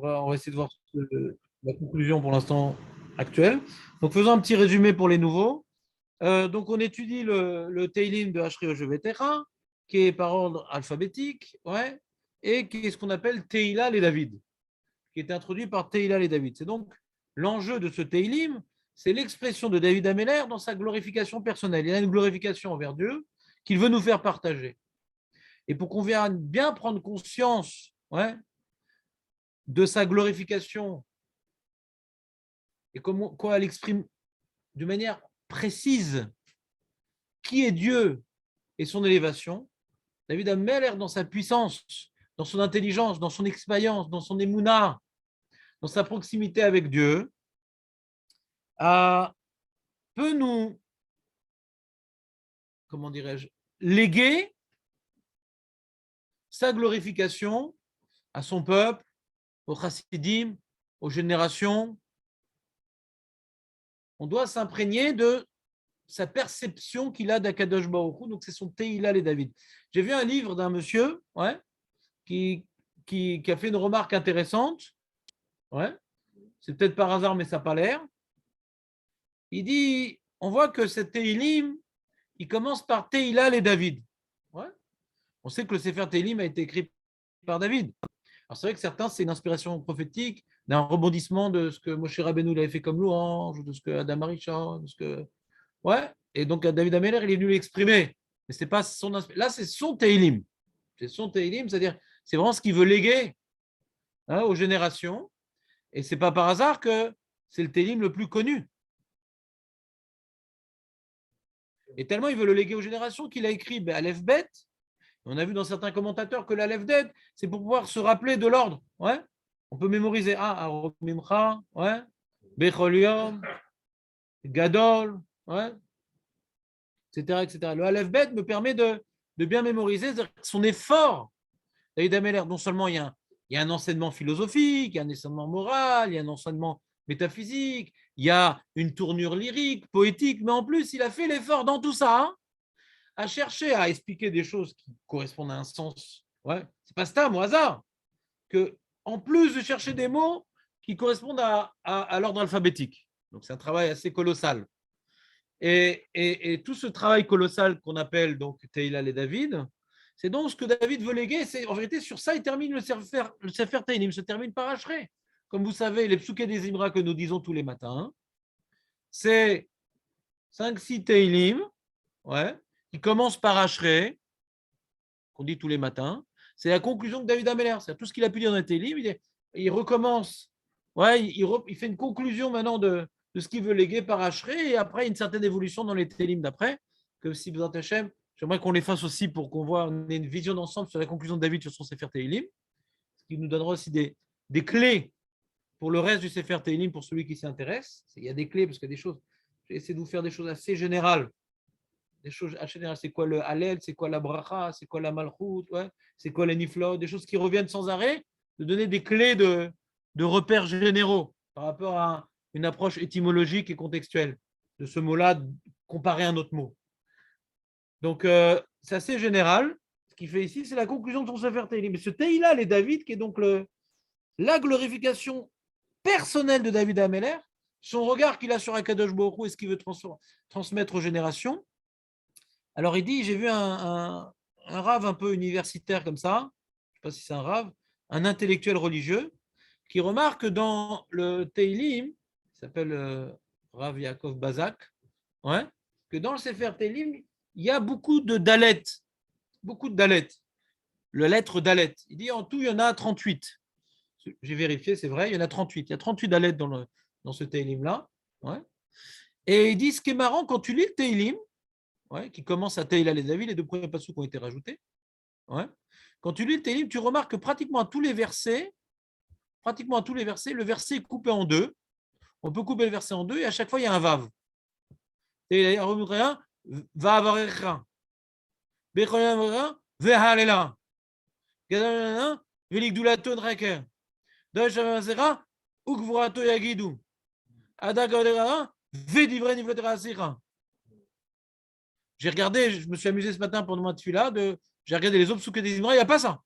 On va essayer de voir la conclusion pour l'instant actuelle. Donc, faisons un petit résumé pour les nouveaux. Donc, on étudie le Teilim de Ashri Ojevetera, qui est par ordre alphabétique, ouais, et qui est ce qu'on appelle Teila et David, qui est introduit par Teila et David. C'est donc l'enjeu de ce Teilim, c'est l'expression de David Ameller dans sa glorification personnelle. Il a une glorification envers Dieu qu'il veut nous faire partager. Et pour qu'on vienne bien prendre conscience, ouais, de sa glorification et comment elle exprime de manière précise qui est Dieu et son élévation, David Ameller, dans sa puissance, dans son intelligence, dans son expérience, dans son émouna, dans sa proximité avec Dieu, peut nous, comment dirais-je, léguer sa glorification à son peuple, aux chassidim, aux générations. On doit s'imprégner de sa perception qu'il a d'Akadosh Baruch Hu, donc c'est son Teila et David. J'ai vu un livre d'un monsieur, ouais, qui a fait une remarque intéressante, ouais, c'est peut-être par hasard, mais ça n'a pas l'air. Il dit, on voit que cet Teilim, il commence par Teila et David. Ouais. On sait que le Sefer Teilim a été écrit par David. Alors c'est vrai que certains, c'est une inspiration prophétique, d'un rebondissement de ce que Moshe Rabbeinu avait fait comme louange, de ce que Adam Arisha, de ce que... Ouais, et donc David Ameller, il est venu l'exprimer. Mais c'est pas son là, c'est son Teilim. C'est son Teilim, c'est-à-dire, c'est vraiment ce qu'il veut léguer, hein, aux générations. Et c'est pas par hasard que c'est le Teilim le plus connu. Et tellement il veut le léguer aux générations qu'il a écrit Aleph Bet. On a vu dans certains commentateurs que l'Aleph Bet, c'est pour pouvoir se rappeler de l'ordre. Ouais. On peut mémoriser Arop Mimcha, ouais, Becholium, Gadol, ouais, etc., etc. Le Aleph Bet me permet de bien mémoriser son effort. David Ameller, non seulement il y a un enseignement philosophique, il y a un enseignement moral, il y a un enseignement métaphysique, il y a une tournure lyrique, poétique, mais en plus, il a fait l'effort dans tout ça, hein, à chercher à expliquer des choses qui correspondent à un sens. Ouais, c'est pas ça, au hasard, que en plus de chercher des mots qui correspondent à l'ordre alphabétique. Donc c'est un travail assez colossal. Et tout ce travail colossal qu'on appelle donc Teila et David, c'est donc ce que David veut léguer. C'est, en vérité, sur ça, il termine le Sefer Teilim, se termine par Ashrei. Comme vous savez, les psuké des Imra que nous disons tous les matins, c'est 5-6 Teilim, ouais, qui commencent par Ashrei, qu'on dit tous les matins. C'est la conclusion de David Ameller. C'est tout ce qu'il a pu dire dans les Teilim. Il recommence, ouais, il fait une conclusion maintenant de ce qu'il veut léguer par Ashrei, et après, une certaine évolution dans les Teilim d'après, que si vous Hachem, j'aimerais qu'on les fasse aussi pour qu'on voit, on ait une vision d'ensemble sur la conclusion de David sur son Sefer Teilim, ce qui nous donnera aussi des clés pour le reste du Sefer Teilim, pour celui qui s'y intéresse. Il y a des clés, parce qu'il y a des choses, j'ai essayé de vous faire des choses assez générales. Des choses assez générales, c'est quoi le Hallel, c'est quoi la Bracha, c'est quoi la Malchut, ouais, c'est quoi les Niflot, des choses qui reviennent sans arrêt, de donner des clés de repères généraux par rapport à une approche étymologique et contextuelle de ce mot-là comparé à un autre mot. Donc, c'est assez général. Ce qu'il fait ici, c'est la conclusion de son Sefer Teilim. Mais ce Teila, les David, qui est donc la glorification personnelle de David Ameller, son regard qu'il a sur Akadosh Baruch Hu et ce qu'il veut transmettre aux générations. Alors, il dit, j'ai vu un rave un peu universitaire comme ça, je ne sais pas si c'est un rave, un intellectuel religieux, qui remarque dans le Teilim, il s'appelle Rav Yaakov Bazak, ouais, que dans le Sefer Teilim, il y a beaucoup de dalet, le lettre dalet. Il dit en tout, il y en a 38. J'ai vérifié, c'est vrai, il y en a 38. Il y a 38 dalet dans ce Teilim-là. Ouais. Et il dit, ce qui est marrant, quand tu lis le Teilim, ouais, qui commence à Teila les David, les deux premiers passus qui ont été rajoutés, ouais, quand tu lis le Teilim, tu remarques que pratiquement à tous les versets, le verset est coupé en deux. On peut couper le verset en deux et à chaque fois, il y a un vav. Vavarecha. Becholam vehalela. Gadalana veligdulaton reker. Doshavazera ukvurato yagidu. Adagadera vedivre nivletera. J'ai regardé, je me suis amusé ce matin pendant ma tefila, j'ai regardé les autres psuké des Imra, il n'y a pas ça.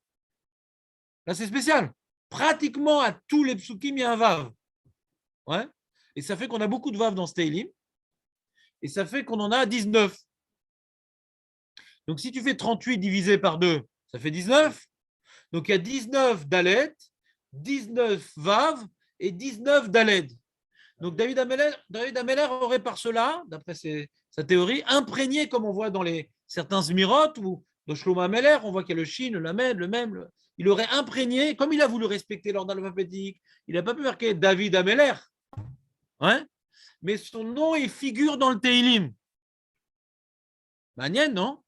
Là, c'est spécial. pratiquement à tous les psukim, il y a un vav. Ouais. Et ça fait qu'on a beaucoup de vav dans ce Teilim. Et ça fait qu'on en a 19. Donc, si tu fais 38 divisé par 2, ça fait 19. Donc, il y a 19 Dalet, 19 Vav et 19 Dalet. Donc, David Ameller aurait par cela, d'après sa théorie, imprégné, comme on voit dans certains Zmirot, ou dans Shlomo Ameller, on voit qu'il y a le Shin, le Lamed, le Mem. Il aurait imprégné, comme il a voulu respecter l'ordre alphabétique, il n'a pas pu marquer David Ameller. Hein, mais son nom, il figure dans le Teilim. Magnifique, non?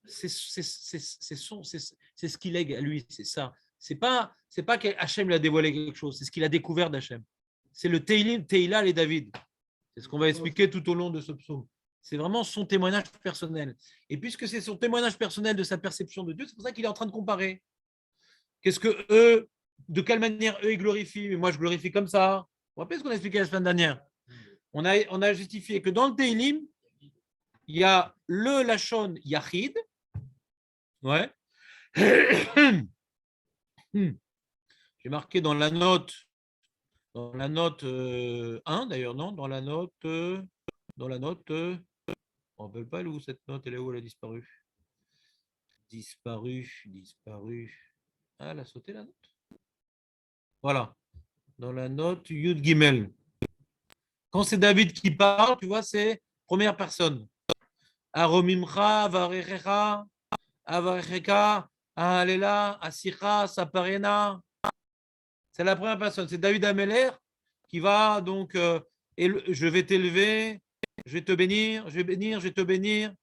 C'est ce qu'il lègue à lui, c'est ça. C'est pas qu'Hachem lui a dévoilé quelque chose, c'est ce qu'il a découvert d'Hachem. C'est le Teilim, Teilal et David. C'est ce qu'on va expliquer tout au long de ce psaume. C'est vraiment son témoignage personnel. Et puisque c'est son témoignage personnel de sa perception de Dieu, c'est pour ça qu'il est en train de comparer. Qu'est-ce que eux, de quelle manière eux ils glorifient, mais moi je glorifie comme ça. Vous vous rappelez ce qu'on a expliqué la semaine dernière? On a justifié que dans le Teilim, il y a le Lachon Yachid. Ouais. J'ai marqué dans la note 1 d'ailleurs, non? Dans la note, on ne rappelle pas où cette note, elle est où, elle a disparu? Disparu. Ah, elle a sauté la note. Voilà. Dans la note Yud Gimel. Quand c'est David qui parle, tu vois, c'est première personne. Aromimcha, Avarechecha, Avarecheka, Ahalela, Asicha, Saparena. C'est la première personne. C'est David Ameller qui va donc, je vais t'élever, je vais te bénir, je vais bénir, je vais te bénir,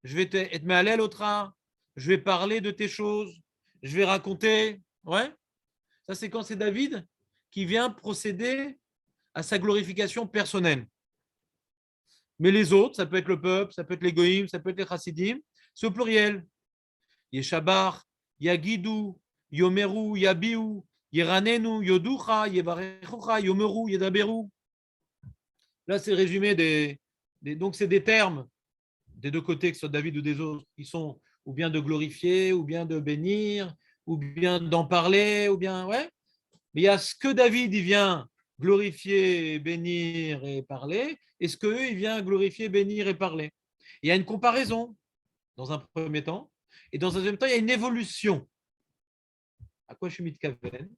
je vais être malel au train, je vais parler de tes choses, je vais raconter. Ouais. Ça, c'est quand c'est David qui vient procéder à sa glorification personnelle. Mais les autres, ça peut être le peuple, ça peut être les goïms, ça peut être les chassidim, c'est au pluriel. Yeshabar, Yagidou, Yomeru, Yabiou, Yeranenu, Yoducha, Yevarechucha, Yomeru, Yedaberu. Là, c'est résumé donc c'est des termes des deux côtés, que ce soit David ou des autres, qui sont ou bien de glorifier, ou bien de bénir, ou bien d'en parler, ou bien, ouais. Mais il y a ce que David, il vient glorifier, bénir et parler, et ce qu'eux, il vient glorifier, bénir et parler. Il y a une comparaison, dans un premier temps, et dans un deuxième temps, il y a une évolution. À quoi je suis mis de Kaven?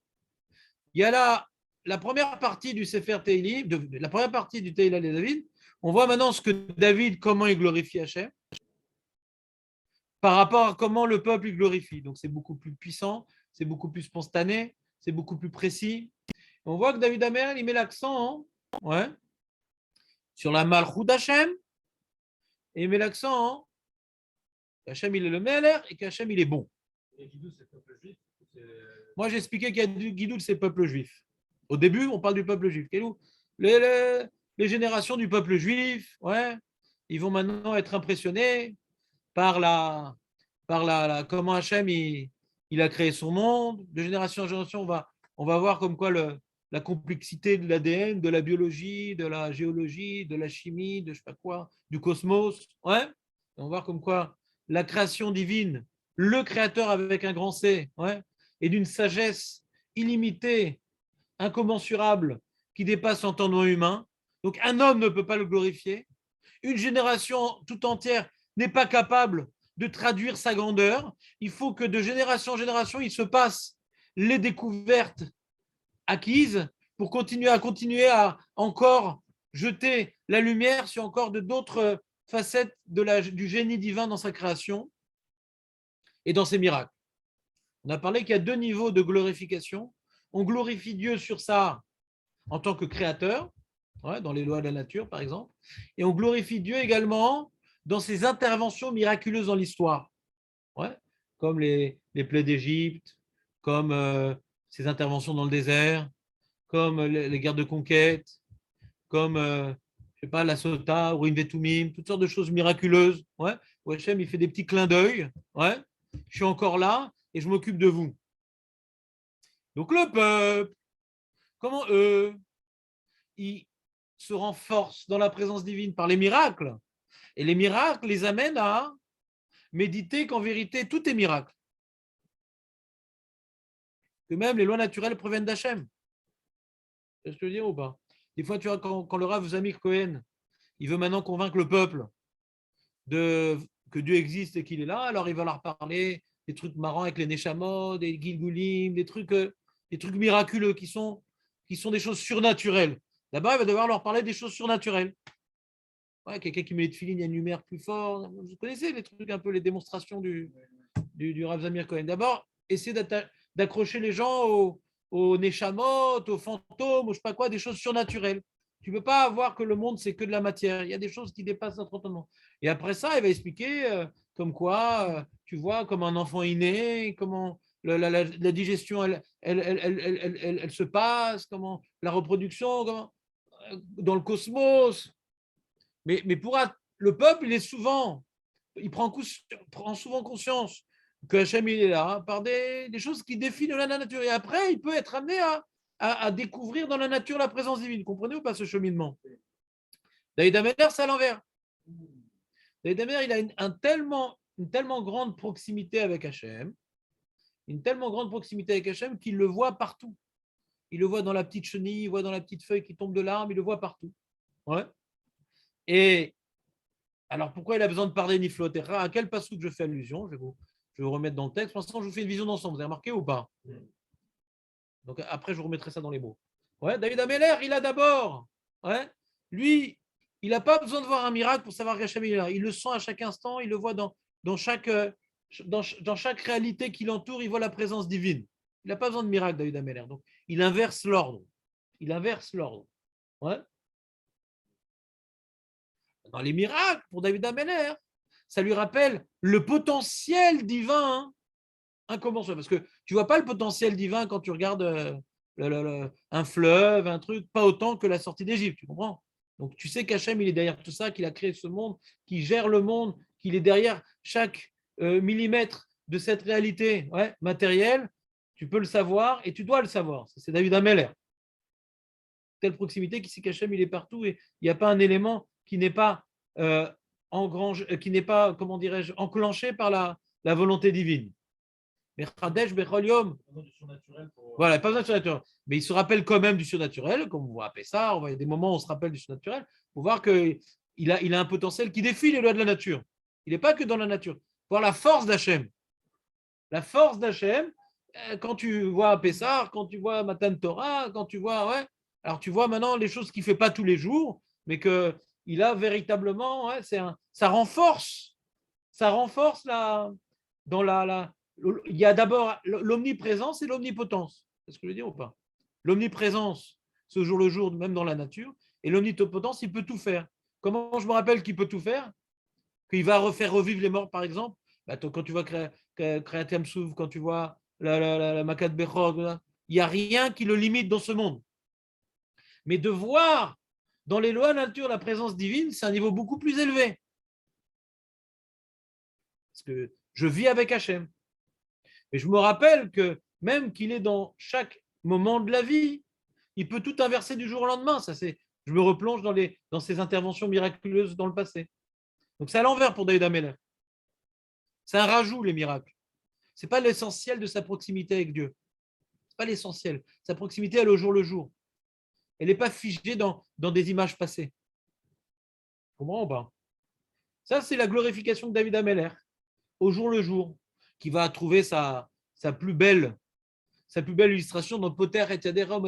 Il y a la première partie du Sefer Teilim, la première partie du Teilal de David. On voit maintenant ce que David, comment il glorifie Hachem, par rapport à comment le peuple il glorifie. Donc c'est beaucoup plus puissant, c'est beaucoup plus spontané, c'est beaucoup plus précis. On voit que David Amer, il met l'accent sur la Malchut d'Hachem, et il met l'accent qu'Hachem il est le Meller et qu'Hachem il est bon. Moi j'ai expliqué qu'il y a du Guidou de ces peuples juifs. Au début, on parle du peuple juif. Les générations du peuple juif, ils vont maintenant être impressionnés par comment Hachem il a créé son monde. De génération en génération, on va voir comme quoi la complexité de l'ADN, de la biologie, de la géologie, de la chimie, de je sais pas quoi, du cosmos. Ouais. On va voir comme quoi la création divine, le créateur avec un grand C, est d'une sagesse illimitée, incommensurable, qui dépasse l'entendement humain. Donc un homme ne peut pas le glorifier. Une génération tout entière n'est pas capable de traduire sa grandeur. Il faut que de génération en génération, il se passe les découvertes acquises pour continuer à encore jeter la lumière sur encore d'autres facettes du génie divin dans sa création et dans ses miracles. On a parlé qu'il y a deux niveaux de glorification. On glorifie Dieu sur ça en tant que créateur, dans les lois de la nature par exemple, et on glorifie Dieu également dans ses interventions miraculeuses dans l'histoire, comme les plaies d'Égypte, comme ses interventions dans le désert, comme les guerres de conquête, comme je sais pas, la Sota, ou Vetumim, toutes sortes de choses miraculeuses, où Hachem il fait des petits clins d'œil, je suis encore là et je m'occupe de vous. Donc le peuple, comment eux, ils se renforcent dans la présence divine par les miracles, et les miracles les amènent à méditer qu'en vérité tout est miracle. que même les lois naturelles proviennent d'Hachem. Est-ce que je veux dire ou pas? Des fois, tu vois, quand le Rav Zamir Cohen, il veut maintenant convaincre le peuple que Dieu existe et qu'il est là, alors il va leur parler des trucs marrants avec les Neshamot, des Gilgulim, des trucs miraculeux qui sont des choses surnaturelles. D'abord, il va devoir leur parler des choses surnaturelles. Ouais, quelqu'un qui met les tefilines, il y a une lumière plus forte. Vous connaissez les trucs un peu, les démonstrations du Rav Zamir Cohen. D'abord, essayer d'accrocher les gens aux Neshamot, aux fantômes, ou je sais pas quoi, des choses surnaturelles. Tu ne peux pas avoir que le monde, c'est que de la matière. Il y a des choses qui dépassent notre entendement. Et après ça, il va expliquer comme quoi, tu vois, comme un enfant inné, comment la digestion, elle se passe, comment la reproduction, dans le cosmos. Mais le peuple, il prend souvent conscience que Hachem il est là par des choses qui défient la nature. Et après, il peut être amené à découvrir dans la nature la présence divine. Vous comprenez ou pas ce cheminement? David Ameller, c'est à l'envers. David Ameller, il a une tellement grande proximité avec Hachem, qu'il le voit partout. Il le voit dans la petite chenille, il voit dans la petite feuille qui tombe de l'arbre, il le voit partout. Ouais. Et alors, pourquoi il a besoin de parler Niflotera? À quel passage je fais allusion? Je vais vous remettre dans le texte. Pour l'instant, je vous fais une vision d'ensemble. Vous avez remarqué ou pas? Donc, après, je vous remettrai ça dans les mots. Ouais, David Ameller, il a d'abord. Ouais, lui, il n'a pas besoin de voir un miracle pour savoir qu'Hachem est là. Il le sent à chaque instant, il le voit dans chaque réalité qui l'entoure, il voit la présence divine. Il n'a pas besoin de miracle, David Ameller. Donc, il inverse l'ordre. Ouais. Dans les miracles, pour David Ameller, ça lui rappelle le potentiel divin incommensurable. Parce que tu ne vois pas le potentiel divin quand tu regardes un fleuve, un truc, pas autant que la sortie d'Égypte, tu comprends? Donc tu sais qu'Hachem, il est derrière tout ça, qu'il a créé ce monde, qu'il gère le monde, qu'il est derrière chaque millimètre de cette réalité matérielle. Tu peux le savoir et tu dois le savoir. C'est David Ameller. Telle proximité qui sait qu'Hachem, il est partout et il n'y a pas un élément qui n'est pas qui n'est pas, comment dirais-je, enclenché par la volonté divine. Mais Chadesh Bechol Yom. Voilà, pas besoin de surnaturel. Mais il se rappelle quand même du surnaturel, comme on voit à Pessah, il y a des moments où on se rappelle du surnaturel, pour voir qu'il a un potentiel qui défie les lois de la nature. Il n'est pas que dans la nature. Voir la force d'Hachem. La force d'Hachem, quand tu vois Pessah, quand tu vois Matan Torah, quand tu vois, alors tu vois maintenant les choses qu'il ne fait pas tous les jours, mais qu'il a véritablement, ça renforce il y a d'abord l'omniprésence et l'omnipotence. C'est ce que je veux dire ou pas? L'omniprésence, c'est au jour le jour, même dans la nature, et l'omnipotence, il peut tout faire. Comment je me rappelle qu'il peut tout faire? Qu'il va refaire revivre les morts, par exemple. Quand tu vois Kriyat Souv, quand tu vois la Makat Bechor, il n'y a rien qui le limite dans ce monde. Mais de voir dans les lois de la nature la présence divine, c'est un niveau beaucoup plus élevé. Parce que je vis avec Hachem. Et je me rappelle que même qu'il est dans chaque moment de la vie, il peut tout inverser du jour au lendemain. Je me replonge dans ces interventions miraculeuses dans le passé. Donc c'est à l'envers pour David Ameller. C'est un rajout, les miracles. Ce n'est pas l'essentiel de sa proximité avec Dieu. Ce n'est pas l'essentiel. Sa proximité, elle est au jour le jour. Elle n'est pas figée dans des images passées. Comment ou pas? Ça, c'est la glorification de David Ameller, au jour le jour, qui va trouver sa plus belle illustration dans Poter et Yadera,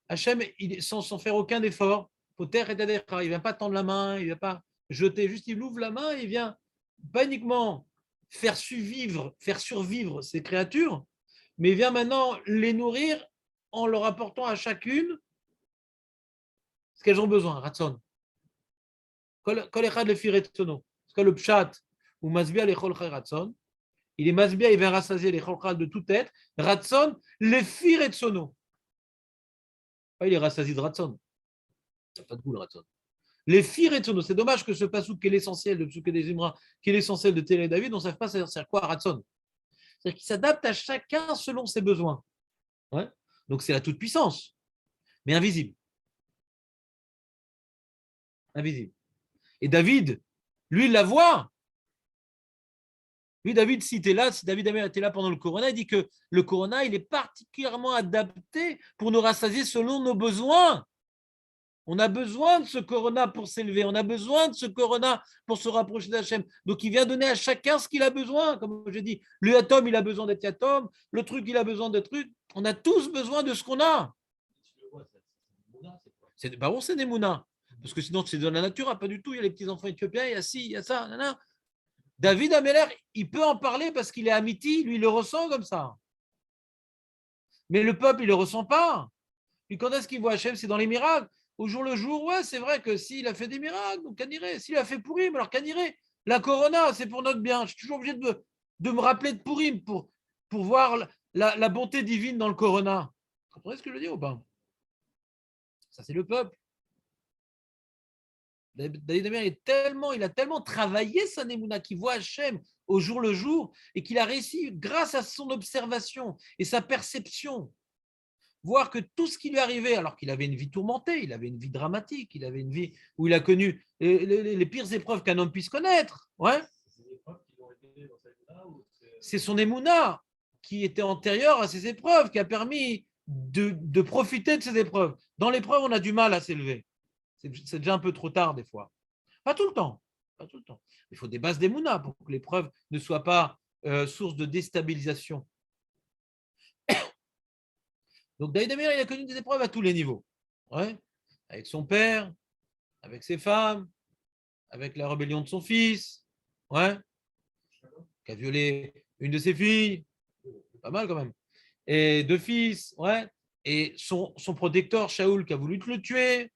Hachem, sans faire aucun effort, Poter et Yadera, il ne vient pas tendre la main, il ne vient pas jeter, juste il ouvre la main, il vient pas uniquement faire survivre ces créatures, mais il vient maintenant les nourrir en leur apportant à chacune ce qu'elles ont besoin, Ratson. Kol echad lefi retzono. Parce que le pshat, ou masbia lechol chai Ratson, il est masbia, il vient rassasier les chol de tout être, Ratson lefi retzono. Pas il est rassasié de Ratson. Ça n'a pas de goût le Ratson. Les Firetsono, c'est dommage que ce pasouk qui est l'essentiel de Psuké des Imra, qui est l'essentiel de Télé David, on ne sait pas c'est quoi Ratson. C'est-à-dire qu'il s'adapte à chacun selon ses besoins. Ouais. Donc c'est la toute-puissance, mais invisible. Invisible. Et David, lui, il la voit. Lui, David, si tu es là, si David était là pendant le Corona, il dit que le Corona, il est particulièrement adapté pour nous rassasier selon nos besoins. On a besoin de ce Corona pour s'élever, on a besoin de ce Corona pour se rapprocher d'Hachem. Donc, il vient donner à chacun ce qu'il a besoin. Comme je dis, le Yatom, il a besoin d'être Yatom, le truc, il a besoin de truc. On a tous besoin de ce qu'on a. C'est bah bon, c'est des Mouna. Parce que sinon, c'est de la nature, hein, pas du tout. Il y a les petits-enfants éthiopiens, il y a ci, il y a ça. Nanana. David Ameller, il peut en parler parce qu'il est amiti, lui, il le ressent comme ça. Mais le peuple, il ne le ressent pas. Puis quand est-ce qu'il voit Hachem? C'est dans les miracles. Au jour le jour, ouais, c'est vrai que s'il a fait des miracles, donc Caniré. S'il a fait Pourim, alors Caniré. La Corona, c'est pour notre bien. Je suis toujours obligé de me rappeler de Pourim pour voir la bonté divine dans le Corona. Vous comprenez ce que je veux dire ou pas? Ça, c'est le peuple. David Amer il a tellement travaillé sa Nemouna qu'il voit Hachem au jour le jour et qu'il a réussi, grâce à son observation et sa perception, voir que tout ce qui lui arrivait, alors qu'il avait une vie tourmentée, il avait une vie dramatique, il avait une vie où il a connu les pires épreuves qu'un homme puisse connaître. Ouais. C'est son émouna qui était antérieure à ces épreuves, qui a permis de profiter de ces épreuves. Dans l'épreuve, on a du mal à s'élever. C'est déjà un peu trop tard des fois. Pas tout le temps. Pas tout le temps. Il faut des bases d'émouna pour que l'épreuve ne soit pas source de déstabilisation. Donc David Amer, il a connu des épreuves à tous les niveaux. Ouais. Avec son père, avec ses femmes, avec la rébellion de son fils, ouais, qui a violé une de ses filles, pas mal quand même, et deux fils, ouais, et son protecteur, Shaoul, qui a voulu le tuer,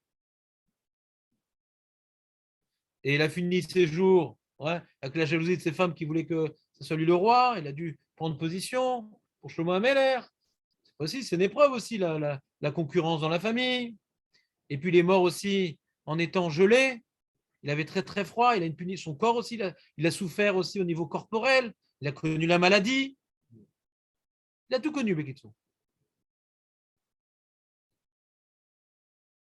et il a fini ses jours, ouais, avec la jalousie de ses femmes qui voulaient que ce soit lui le roi, il a dû prendre position pour Shlomo Ameler. C'est une épreuve aussi, la concurrence dans la famille, et puis il est mort aussi en étant gelé. Il avait très très froid, il a une punition. Son corps aussi, il a souffert aussi au niveau corporel, il a connu la maladie. Il a tout connu, Bekitsu.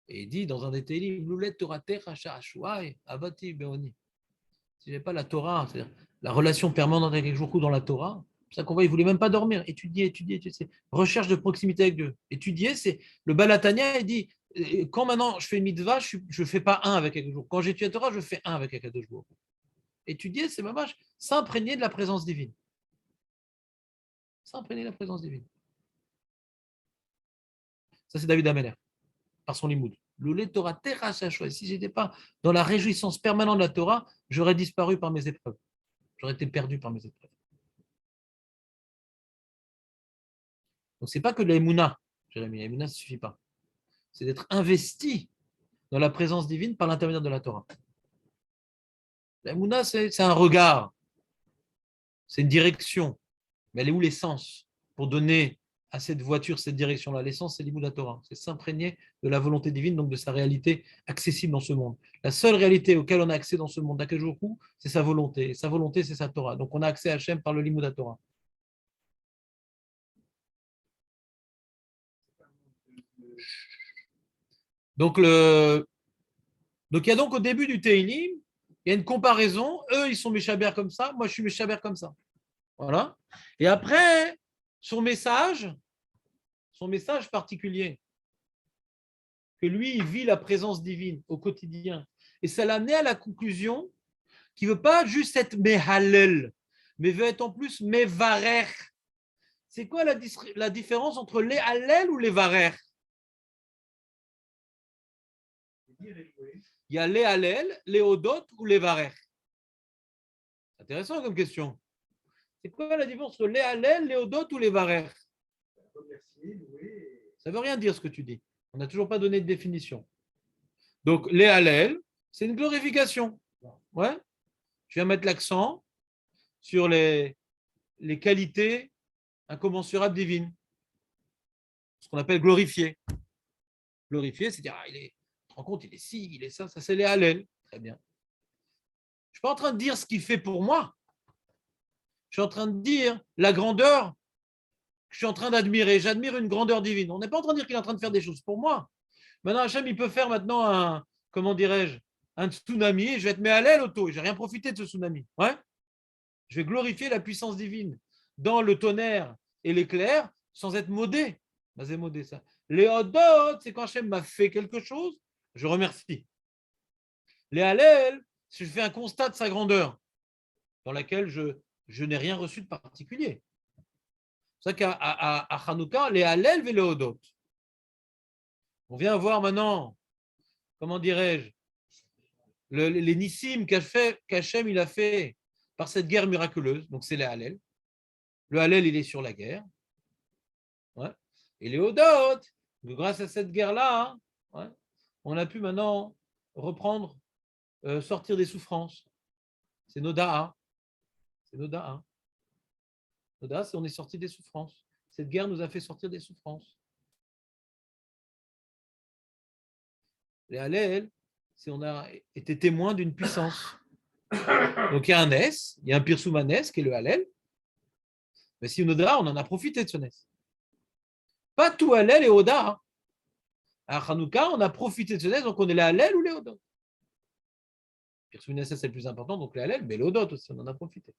Et il dit dans un des Télim, Loulet Torah Techa Ashuai, Abati Beoni. Si je n'avais pas la Torah, c'est-à-dire la relation permanente avec Jourkou dans la Torah, c'est ça qu'on voit, il ne voulait même pas dormir. Étudier. Recherche de proximité avec Dieu. Étudier, c'est le Balatania, il dit quand maintenant je fais mitzvah, je ne fais pas un avec Jourkou. Quand j'étudie la Torah, je fais un avec Jourkou. Étudier, c'est ma vache, s'imprégner de la présence divine. S'imprégner de la présence divine. Ça, c'est David Ameller, par son limoud. Le Torah Terachachouai. Si je n'étais pas dans la réjouissance permanente de la Torah, j'aurais disparu par mes épreuves. J'aurais été perdu par mes épreuves. Donc, ce n'est pas que de l'Emouna, Jérémie. L'Emouna, ça ne suffit pas. C'est d'être investi dans la présence divine par l'intermédiaire de la Torah. L'Emouna, c'est un regard, c'est une direction. Mais elle est où l'essence pour donner à cette voiture cette direction-là? L'essence, c'est l'Imoud Torah. C'est s'imprégner de la volonté divine, donc de sa réalité accessible dans ce monde. La seule réalité auquel on a accès dans ce monde, d'Akadosh, c'est sa volonté. Et sa volonté, c'est sa Torah. Donc on a accès à Hachem par le Limoud Torah. Donc, il y a donc au début du Teilim, il y a une comparaison. Eux, ils sont Méchabères comme ça. Moi, je suis Méchabère comme ça. Voilà. Et après, son message particulier, que lui, il vit la présence divine au quotidien. Et ça l'a amené à la conclusion qu'il ne veut pas juste être Mehalel, mais veut être en plus Mevarer. C'est quoi la différence entre les Hallel ou les Varer? Il y a les Hallel, les Odot ou les Varer. Intéressant comme question. C'est quoi la différence entre les Hallel, les Odot ou les Varer? Ça ne veut rien dire ce que tu dis. On n'a toujours pas donné de définition. Donc, les Hallel, c'est une glorification. Ouais. Je viens mettre l'accent sur les qualités incommensurables divines. Ce qu'on appelle glorifier. Glorifier, c'est dire, tu te rends compte, il est ci, il est ça, ça c'est les Hallel. Très bien. Je ne suis pas en train de dire ce qu'il fait pour moi. Je suis en train de dire la grandeur que je suis en train d'admirer. J'admire une grandeur divine. On n'est pas en train de dire qu'il est en train de faire des choses pour moi. Maintenant, Hachem, il peut faire maintenant un tsunami, et je vais être mis à l'aile auto, et je n'ai rien profité de ce tsunami. Ouais. Je vais glorifier la puissance divine dans le tonnerre et l'éclair sans être modé. C'est modé ça. Les Hodot, c'est quand Hachem m'a fait quelque chose, je remercie. Les Hallel, si je fais un constat de sa grandeur, dans laquelle je n'ai rien reçu de particulier. C'est ça qu'à Hanouka, les Hallel et les Hodot. On vient voir maintenant, comment dirais-je, les Nissim qu'Hachem il a fait par cette guerre miraculeuse. Donc c'est les Hallel. Le Hallel, il est sur la guerre. Ouais. Et les Hodot, grâce à cette guerre-là, ouais, on a pu maintenant reprendre, sortir des souffrances. C'est Noda'a. C'est Noda'a. Noda'a, c'est on est sorti des souffrances. Cette guerre nous a fait sortir des souffrances. Les Hallel, c'est on a été témoin d'une puissance. Donc il y a un S, il y a un Pirsouman S qui est le Hallel. Mais si Noda'a, on en a profité de ce Nes. Pas tout Hallel et Oda. À Hanouka, on a profité de ce Nes, donc on est les Hallel ou les Hodot. Pirsouman S, c'est le plus important, donc les Hallel, mais les Hodot aussi, on en a profité.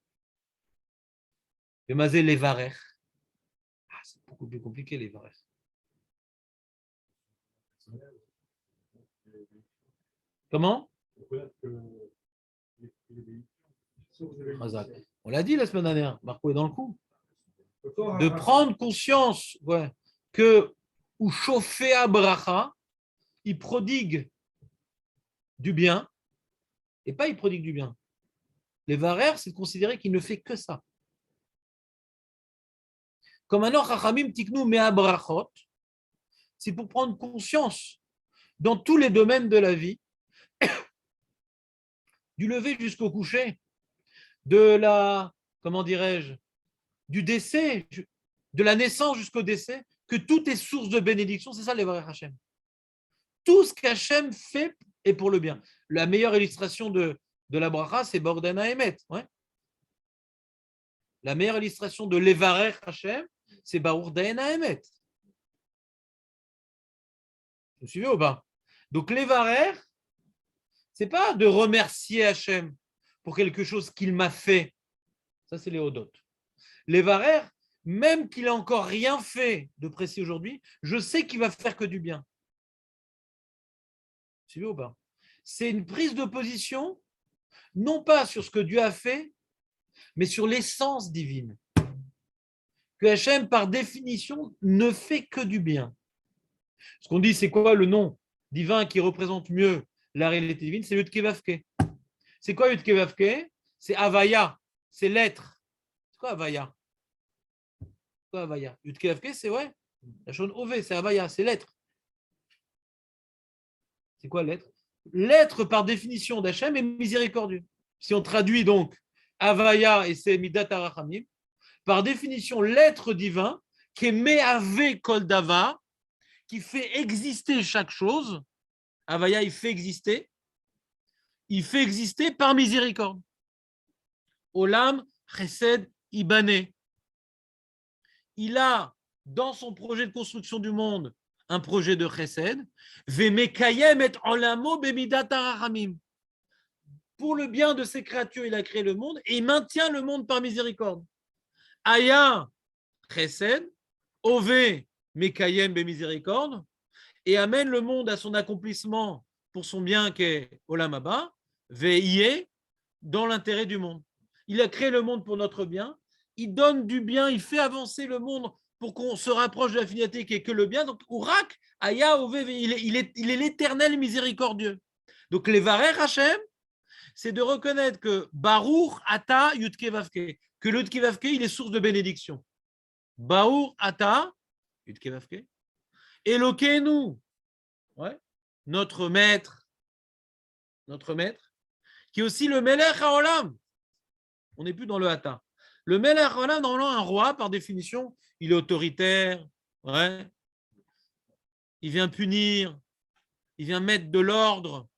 Le Mazé, les Varer. Ah, c'est beaucoup plus compliqué, les Varer. Comment? On l'a dit la semaine dernière, Marco est dans le coup. De prendre conscience que ou chauffer à bracha, il prodigue du bien, et pas il prodigue du bien. Les varères, c'est de considérer qu'il ne fait que ça. Comme un Chachamim tiknu mea brachot, c'est pour prendre conscience dans tous les domaines de la vie, du lever jusqu'au coucher, de la, comment dirais-je, du décès, de la naissance jusqu'au décès, que tout est source de bénédiction. C'est ça les varères Hachem. Tout ce qu'Hachem fait est pour le bien. La meilleure illustration de la bracha, c'est Bordana Emet. Ouais. La meilleure illustration de l'Evarer Hachem, c'est Baruch Daena Emet. Vous suivez ou pas? Donc l'Evarer, c'est pas de remercier Hachem pour quelque chose qu'il m'a fait. Ça, c'est les Hodot. L'Evarer, même qu'il n'a encore rien fait de précis aujourd'hui, je sais qu'il va faire que du bien. Vous suivez ou pas? C'est une prise de position, non pas sur ce que Dieu a fait, mais sur l'essence divine. Que Hachem, par définition, ne fait que du bien. Ce qu'on dit, c'est quoi le nom divin qui représente mieux la réalité divine? C'est Yud-Kevavke. C'est quoi Yud-Kevavke? C'est Havaya, c'est l'être. C'est quoi Havaya? C'est quoi Havaya? Yud-Kevavke, c'est la chose Ové, c'est Havaya, c'est l'être. C'est quoi l'être? L'être, par définition d'Hachem, est miséricordieux. Si on traduit donc Havaya et c'est Midat Arachamim, par définition, l'être divin, qui est Me'ave Kol Davar, qui fait exister chaque chose, Havaya, il fait exister par miséricorde. Olam Chesed Ibané. Il a, dans son projet de construction du monde, un projet de Chesed, Vemekayem et Olamo Bemidat Arachamim. Pour le bien de ses créatures, il a créé le monde et il maintient le monde par miséricorde. Aya Chesed, Ove Mekayem Bemiséricorde, et amène le monde à son accomplissement pour son bien qu'est Olam Haba, Veiye, dans l'intérêt du monde. Il a créé le monde pour notre bien, il donne du bien, il fait avancer le monde pour qu'on se rapproche de la finalité qui est que le bien. Donc, Urak, Aya, Ove, il est l'éternel miséricordieux. Donc, les Varer Hachem, c'est de reconnaître que Baruch Ata Yudke Vavke, que le Yudke Vavke, il est source de bénédiction. Baruch Ata Yudke Vavke, Elokeinu, notre maître, qui est aussi le Melech HaOlam. On n'est plus dans le Hata. Le Melech HaOlam, normalement, un roi, par définition, il est autoritaire, il vient punir, il vient mettre de l'ordre.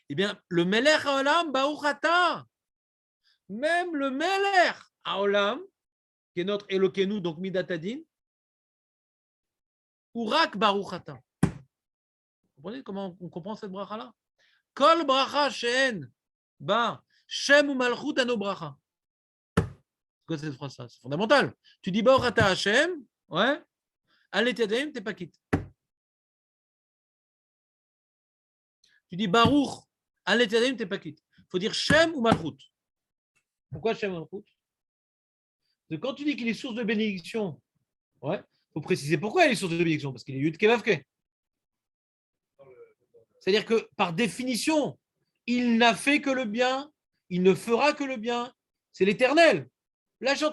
Eh bien, le Melech HaOlam, Baruch Ata, même le Melech HaOlam, qui est notre Elokeinu, donc Midatadin, Urak Baruch Ata. Vous comprenez comment on comprend cette bracha-là? Kol bracha she'en ba Shem ou Malchut Anobracha. C'est quoi cette phrase-là? C'est fondamental. Tu dis Baruch Ata Hashem, ouais, Allez Tadem, t'es pas quitte. Tu dis Baruch, Allez Tadem, t'es pas quitte. Il faut dire Shem ou Malchut. Pourquoi Shem ou Malchut? Parce que quand tu dis qu'il est source de bénédiction, ouais, il faut préciser pourquoi il est source de bénédiction, parce qu'il est Yud Kevavke. C'est-à-dire que par définition, il n'a fait que le bien, il ne fera que le bien. C'est l'éternel. Là, je suis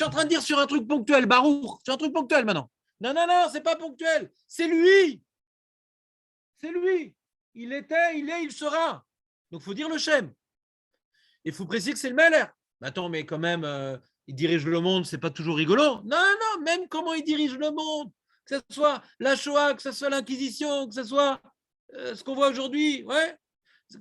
en train de dire sur un truc ponctuel, Baruch. C'est un truc ponctuel maintenant. Non, non, non, c'est pas ponctuel. C'est lui. C'est lui. Il était, il est, il sera. Donc, il faut dire le Shem. Il faut préciser que c'est le Meller. Attends, mais quand même, il dirige le monde, c'est pas toujours rigolo. Non, non, même comment il dirige le monde, que ce soit la Shoah, que ce soit l'Inquisition, que ce soit ce qu'on voit aujourd'hui, ouais.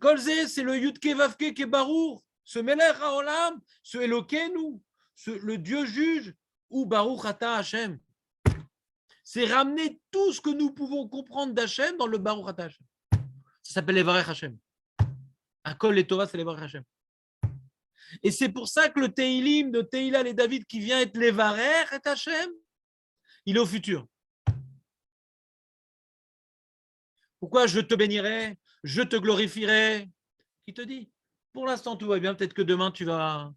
Kolzé, c'est le Yudke Vavke Kebarour, ce Melech Haolam, ce Elokeinu, le Dieu juge, ou Baruch Ata Hashem. C'est ramener tout ce que nous pouvons comprendre d'Hachem dans le Baruch Ata Hashem. Ça s'appelle Levarech Hashem. Akol et Tova, c'est Levarech Hashem. Et c'est pour ça que le Teilim de Teilal et David qui vient être Levarech et Hashem, il est au futur. Pourquoi je te bénirai, je te glorifierai? Qui te dit? Pour l'instant, tout va bien. Peut-être que demain, tu vas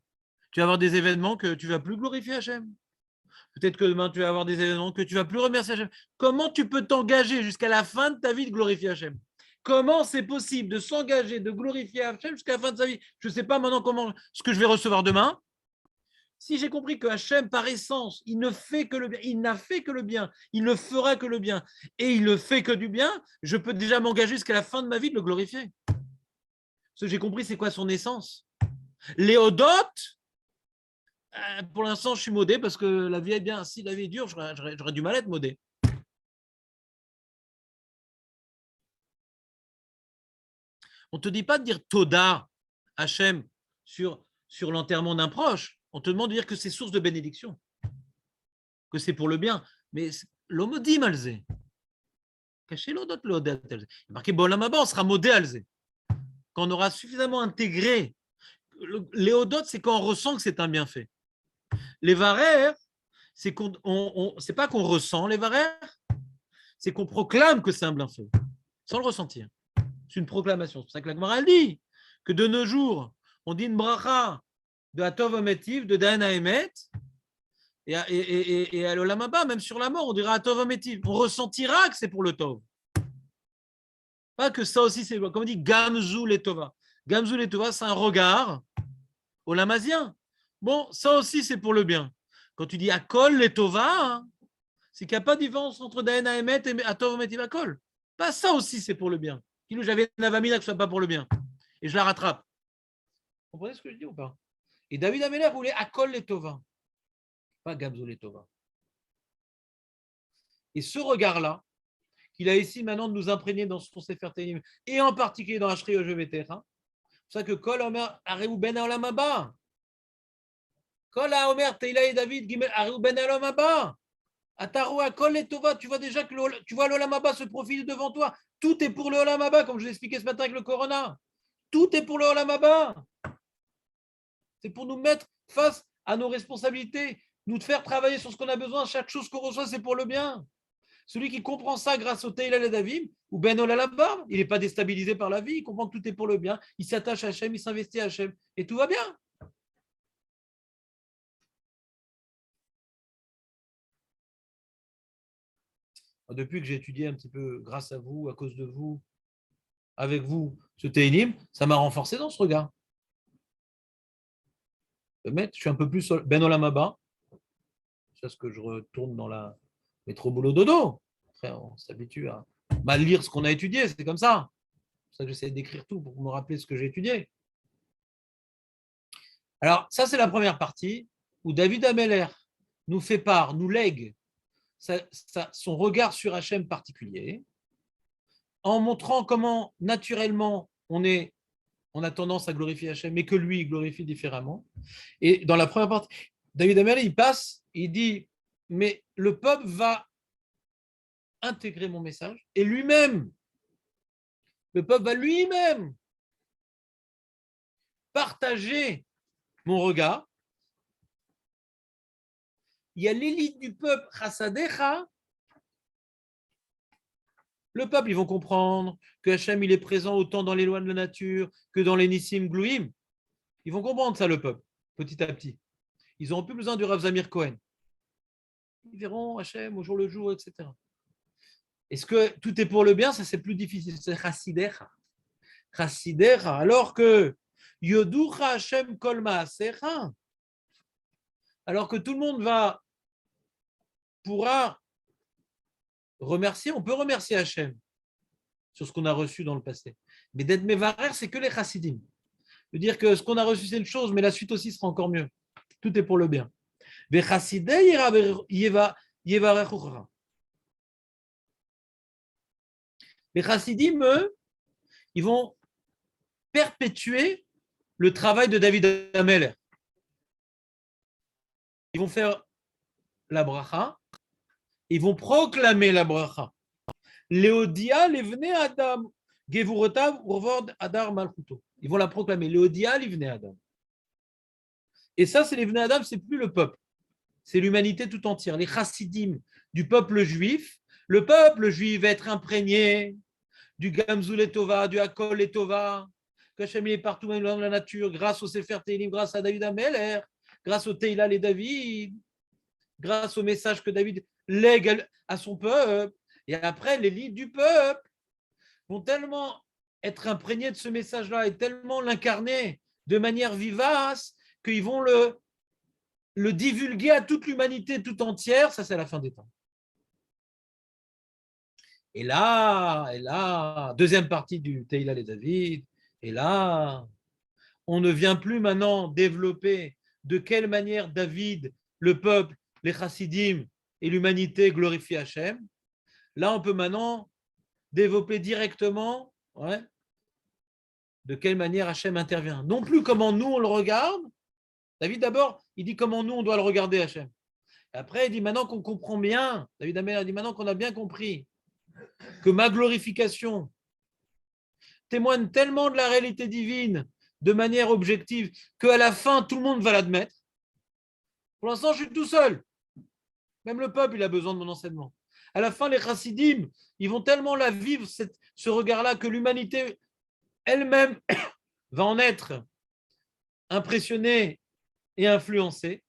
avoir des événements que tu ne vas plus glorifier Hachem. Peut-être que demain, tu vas avoir des événements que tu ne vas plus remercier Hachem. Comment tu peux t'engager jusqu'à la fin de ta vie de glorifier Hachem? Comment c'est possible de s'engager, de glorifier Hachem jusqu'à la fin de sa vie? Je ne sais pas maintenant ce que je vais recevoir demain. Si j'ai compris que Hachem, par essence, il ne fait que le bien, il n'a fait que le bien, il ne fera que le bien, et il ne fait que du bien, je peux déjà m'engager jusqu'à la fin de ma vie de le glorifier. Ce que j'ai compris, c'est quoi son essence? Léodote, pour l'instant, je suis modé parce que la vie est bien. Si la vie est dure, j'aurais du mal à être modé. On ne te dit pas de dire Toda, Hachem, sur l'enterrement d'un proche. On te demande de dire que c'est source de bénédiction, que c'est pour le bien. Mais l'homme dit malzé. Cachez l'odot, l'odot. Il est marqué Bolamaba, on sera modé alzé. Quand on aura suffisamment intégré. Léodote, c'est quand on ressent que c'est un bienfait. Les varères, c'est c'est pas qu'on ressent les varères, c'est qu'on proclame que c'est un bienfait, sans le ressentir. C'est une proclamation. C'est pour ça que la Gemara dit que de nos jours, on dit une bracha de Atov Ometiv, de Daena Emet, et à l'Olam Haba, même sur la mort, on dira Atov Ometiv. On ressentira que c'est pour le Tov. Pas que ça aussi, c'est comme on dit Gamzu Letova. Gamzu Letova, c'est un regard au lamazien. Bon, ça aussi, c'est pour le bien. Quand tu dis Akol Letova, hein, c'est qu'il n'y a pas de différence entre Daena Emet et Atov Ometiv Akol. Pas ça aussi, c'est pour le bien. J'avais une avamina que ce soit pas pour le bien. Et je la rattrape. Vous comprenez ce que je dis ou pas? Et David Améler voulait Akol Letova, pas Gamzu Letova. Et ce regard-là, qu'il a ici maintenant de nous imprégner dans son Sefer Tehillim, et en particulier dans Ashri Ojevetecha, c'est ça que Kol Omer Areu Ben Olam Haba. Kol Omer Teila et David Gimel Areu Ben Olam Haba. Ataru Akol Letova, tu vois déjà que tu vois l'Olam Haba se profile devant toi. Tout est pour le Olam Haba, comme je l'ai expliqué ce matin avec le Corona. Tout est pour le Olam Haba. C'est pour nous mettre face à nos responsabilités, nous faire travailler sur ce qu'on a besoin. Chaque chose qu'on reçoit, c'est pour le bien. Celui qui comprend ça grâce au Teilal et David, ou Ben Olalaba, il n'est pas déstabilisé par la vie, il comprend que tout est pour le bien, il s'attache à Hachem, il s'investit à Hachem, et tout va bien. Depuis que j'ai étudié un petit peu, grâce à vous, à cause de vous, avec vous, ce Teilim, ça m'a renforcé dans ce regard. Je suis un peu plus Ben Olamaba, c'est ce que je retourne dans la métro boulot dodo. Après, on s'habitue à mal lire ce qu'on a étudié, c'est comme ça. C'est pour ça que j'essaie d'écrire tout pour me rappeler ce que j'ai étudié. Alors, ça, c'est la première partie où David Ameller nous fait part, nous lègue son regard sur Hachem particulier, en montrant comment naturellement on a tendance à glorifier Hachem, mais que lui, il glorifie différemment. Et dans la première partie, David Ameller, il passe, il dit, mais le peuple va intégrer mon message, et lui-même, le peuple va lui-même partager mon regard. Il y a l'élite du peuple, Chassadecha. Le peuple, ils vont comprendre que Hachem, il est présent autant dans les lois de la nature que dans les Nissim Glouim. Ils vont comprendre ça, le peuple, petit à petit. Ils n'auront plus besoin du Rav Zamir Cohen. Ils verront Hachem au jour le jour, etc. Est-ce que tout est pour le bien? Ça, c'est plus difficile. C'est Chassidecha. Chassidecha. Alors que Yoducha Hachem Kol Maasecha. Alors que tout le monde pourra remercier, on peut remercier Hachem sur ce qu'on a reçu dans le passé. Mais d'être Mevarer, c'est que les Chassidim. De dire que ce qu'on a reçu, c'est une chose, mais la suite aussi sera encore mieux. Tout est pour le bien. Les Chassidim, eux, ils vont perpétuer le travail de David Ameller. Ils vont faire la bracha, ils vont proclamer la bracha. Léodia, l'Evnei Adam, Gevurotav, Urvod, Adar, Malchuto. Ils vont la proclamer. Léodia, l'Evnei Adam. Et ça, c'est l'Evnei Adam, c'est plus le peuple. C'est l'humanité tout entière. Les chassidim du peuple juif. Le peuple juif va être imprégné du Gamzul et Tova, du Hakol et Tova, que Hachem est partout dans la nature, grâce au Sefer Teilim, grâce à David Ameller, grâce au Teilal et David, grâce au message que David lègue à son peuple. Et après, les livres du peuple vont tellement être imprégnés de ce message-là et tellement l'incarner de manière vivace qu'ils vont le divulguer à toute l'humanité tout entière. Ça, c'est la fin des temps. Et là, deuxième partie du Teilal et David, et là, on ne vient plus maintenant développer de quelle manière David, le peuple, les chassidim et l'humanité glorifient Hachem. Là, on peut maintenant développer directement de quelle manière Hachem intervient. Non plus comment nous, on le regarde. David, d'abord, il dit comment nous, on doit le regarder, Hachem. Et après, il dit maintenant qu'on comprend bien, David Ameller dit maintenant qu'on a bien compris que ma glorification témoigne tellement de la réalité divine de manière objective qu'à la fin, tout le monde va l'admettre. Pour l'instant, je suis tout seul. Même le peuple, il a besoin de mon enseignement. À la fin, les chassidim, ils vont tellement la vivre, ce regard-là, que l'humanité elle-même va en être impressionnée et influencée,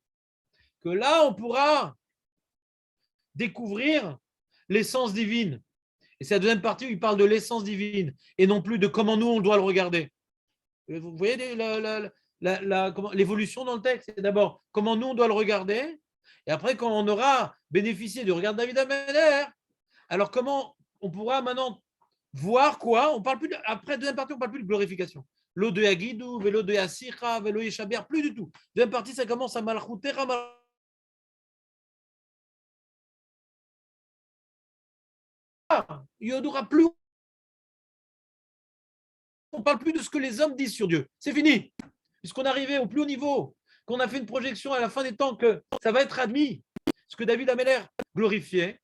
que là, on pourra découvrir l'essence divine. Et c'est la deuxième partie où il parle de l'essence divine et non plus de comment nous, on doit le regarder. Vous voyez l'évolution dans le texte? C'est d'abord comment nous, on doit le regarder. Et après, quand on aura bénéficié du regard de David Ameller, alors comment on pourra maintenant voir quoi? On parle plus après, deuxième partie, on ne parle plus de glorification. L'eau de Yagidou, vélo de Yassicha, vélo Yeshaber, plus du tout. Deuxième partie, ça commence à Malchutera. Il n'y aura plus. On ne parle plus de ce que les hommes disent sur Dieu. C'est fini. Puisqu'on est arrivé au plus haut niveau, qu'on a fait une projection à la fin des temps que ça va être admis. Ce que David Ameller glorifiait.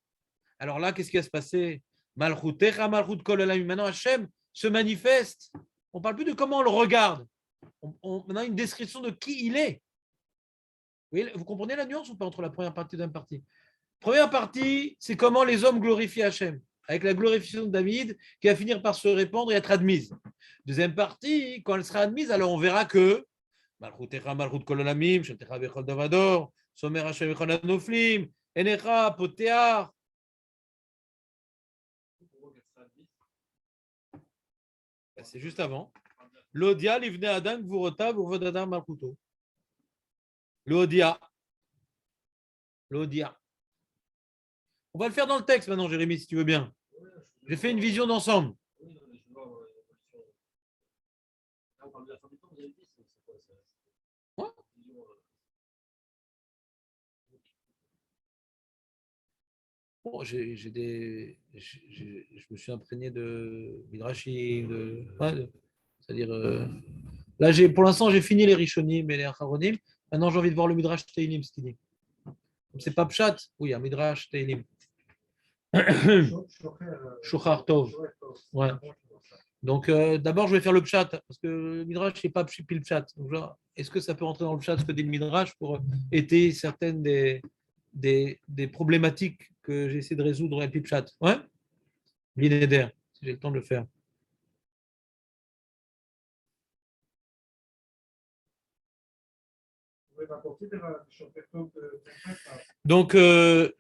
Alors là, qu'est-ce qui va se passer? Malchutecha, Malchut Kol Olamim. Maintenant, Hachem se manifeste. On ne parle plus de comment on le regarde. On a une description de qui il est. Vous comprenez la nuance ou pas entre la première partie et la deuxième partie? Première partie, c'est comment les hommes glorifient Hachem, avec la glorification de David qui va finir par se répandre et être admise. Deuxième partie, quand elle sera admise, alors on verra que Malchutecha, Malchut Kol Olamim, Sheltecha Bechol Davador, Somer Hachem Bechol Anoflim, Enecha, Potear. C'est juste avant. L'Odia, l'Ivne Adam, Gvurota, Gvurod Adam, Malchuto. L'Odia. L'Odia. On va le faire dans le texte maintenant, Jérémy, si tu veux bien. J'ai fait une vision d'ensemble. Ouais. Bon, je me suis imprégné de Midrashim, c'est-à-dire, là, pour l'instant, j'ai fini les Rishonim et les Acharonim. Maintenant, j'ai envie de voir le Midrash Teilim, ce qu'il dit. C'est pas Pshat, oui, un Midrash Teilim. Shochar Tov. Ouais. Donc, d'abord, je vais faire le pshat, parce que le midrash, n'est pas pile pshat. Donc, est-ce que ça peut rentrer dans le pshat, ce que dit le midrash, pour étayer certaines des problématiques que j'essaie de résoudre avec le pshat? Ouais? L'inéder, si j'ai le temps de le faire. Donc, on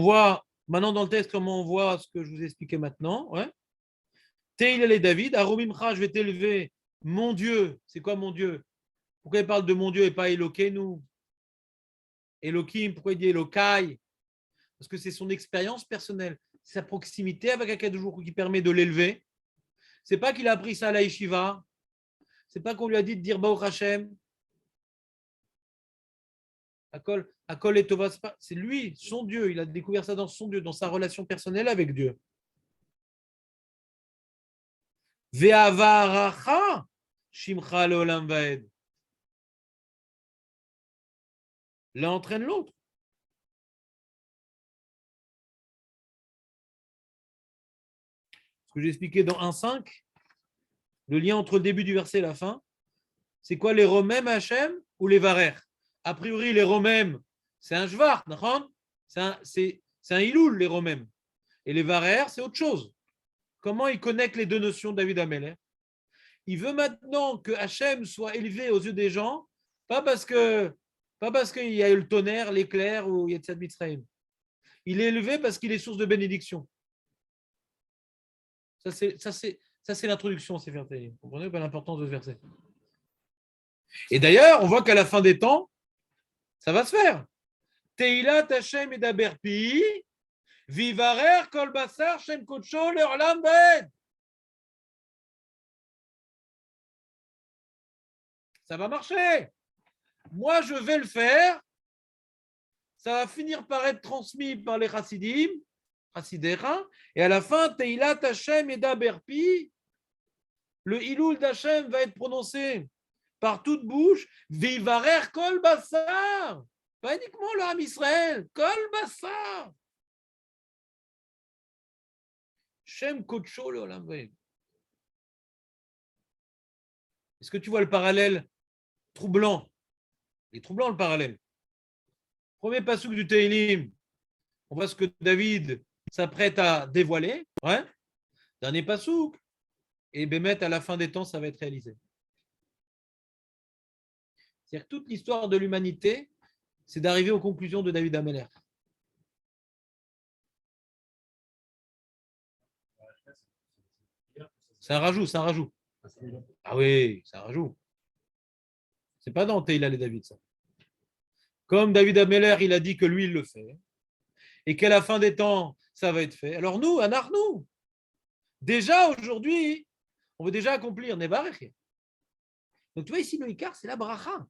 voit maintenant dans le texte comment on voit ce que je vous ai expliqué maintenant. Ouais. Teil et David, Aromimcha, je vais t'élever, mon Dieu. C'est quoi mon Dieu? Pourquoi il parle de mon Dieu et pas Elokeinu? Elohim, pourquoi il dit Elokai? Parce que c'est son expérience personnelle, sa proximité avec Akadosh qui permet de l'élever. C'est pas qu'il a appris ça à la yeshiva. C'est pas qu'on lui a dit de dire Baruch Hashem. Akol et Tova, c'est lui, son Dieu. Il a découvert ça dans son Dieu, dans sa relation personnelle avec Dieu. Ve'avaracha shimcha leolam vaed. L'un entraîne l'autre. Ce que j'ai expliqué dans 1.5, le lien entre le début du verset et la fin, c'est quoi les romem Hachem ou les varer? A priori, les romem, c'est un jvart, c'est un iloul, les romem. Et les varer, c'est autre chose. Comment il connecte les deux notions, David Ameller? Il veut maintenant que Hachem soit élevé aux yeux des gens, pas parce qu'il y a eu le tonnerre, l'éclair ou Yetzat Mitzrayim. Il est élevé parce qu'il est source de bénédiction. Ça, c'est l'introduction, c'est verset. Vous comprenez pas l'importance de ce verset? Et d'ailleurs, on voit qu'à la fin des temps, ça va se faire. Teilat Hashem edaberpi, vivarer kol basar shem kodsho leolam vaed. Ça va marcher. Moi, je vais le faire. Ça va finir par être transmis par les chassidim, chassidera, et à la fin, Teilat Hashem edaberpi, le Iloul d'Hachem va être prononcé par toute bouche, Vivarer kol basar. Pas uniquement le Ham Israël, kol basar. Shem kodsho leolam vaed. Est-ce que tu vois le parallèle troublant? Il est troublant le parallèle. Premier passouk du Teilim, on voit ce que David s'apprête à dévoiler. Ouais. Dernier passouk. Et Bémet, à la fin des temps, ça va être réalisé. C'est-à-dire que toute l'histoire de l'humanité, c'est d'arriver aux conclusions de David Ameller. C'est un rajout, c'est un rajout. Ah oui, c'est un rajout. C'est pas dans Teila et David, ça. Comme David Ameller, il a dit que lui, il le fait, et qu'à la fin des temps, ça va être fait. Alors nous, Anarnou, déjà aujourd'hui, on veut déjà accomplir Nevarech. Donc tu vois ici, le Ikar, c'est la bracha.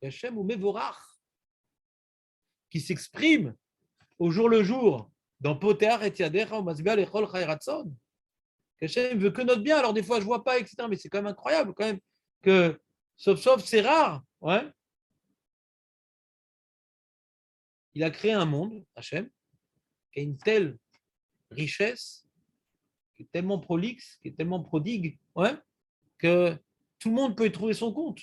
Hachem ou Mevorach, qui s'exprime au jour le jour dans Poteach et Yadecha ou Masbial Echol Chayratson. Hachem veut que notre bien, alors des fois je ne vois pas, etc. Mais c'est quand même incroyable, quand même, que sauf c'est rare. Ouais. Il a créé un monde, Hachem, qui a une telle richesse, qui est tellement prolixe, qui est tellement prodigue, ouais, que tout le monde peut y trouver son compte.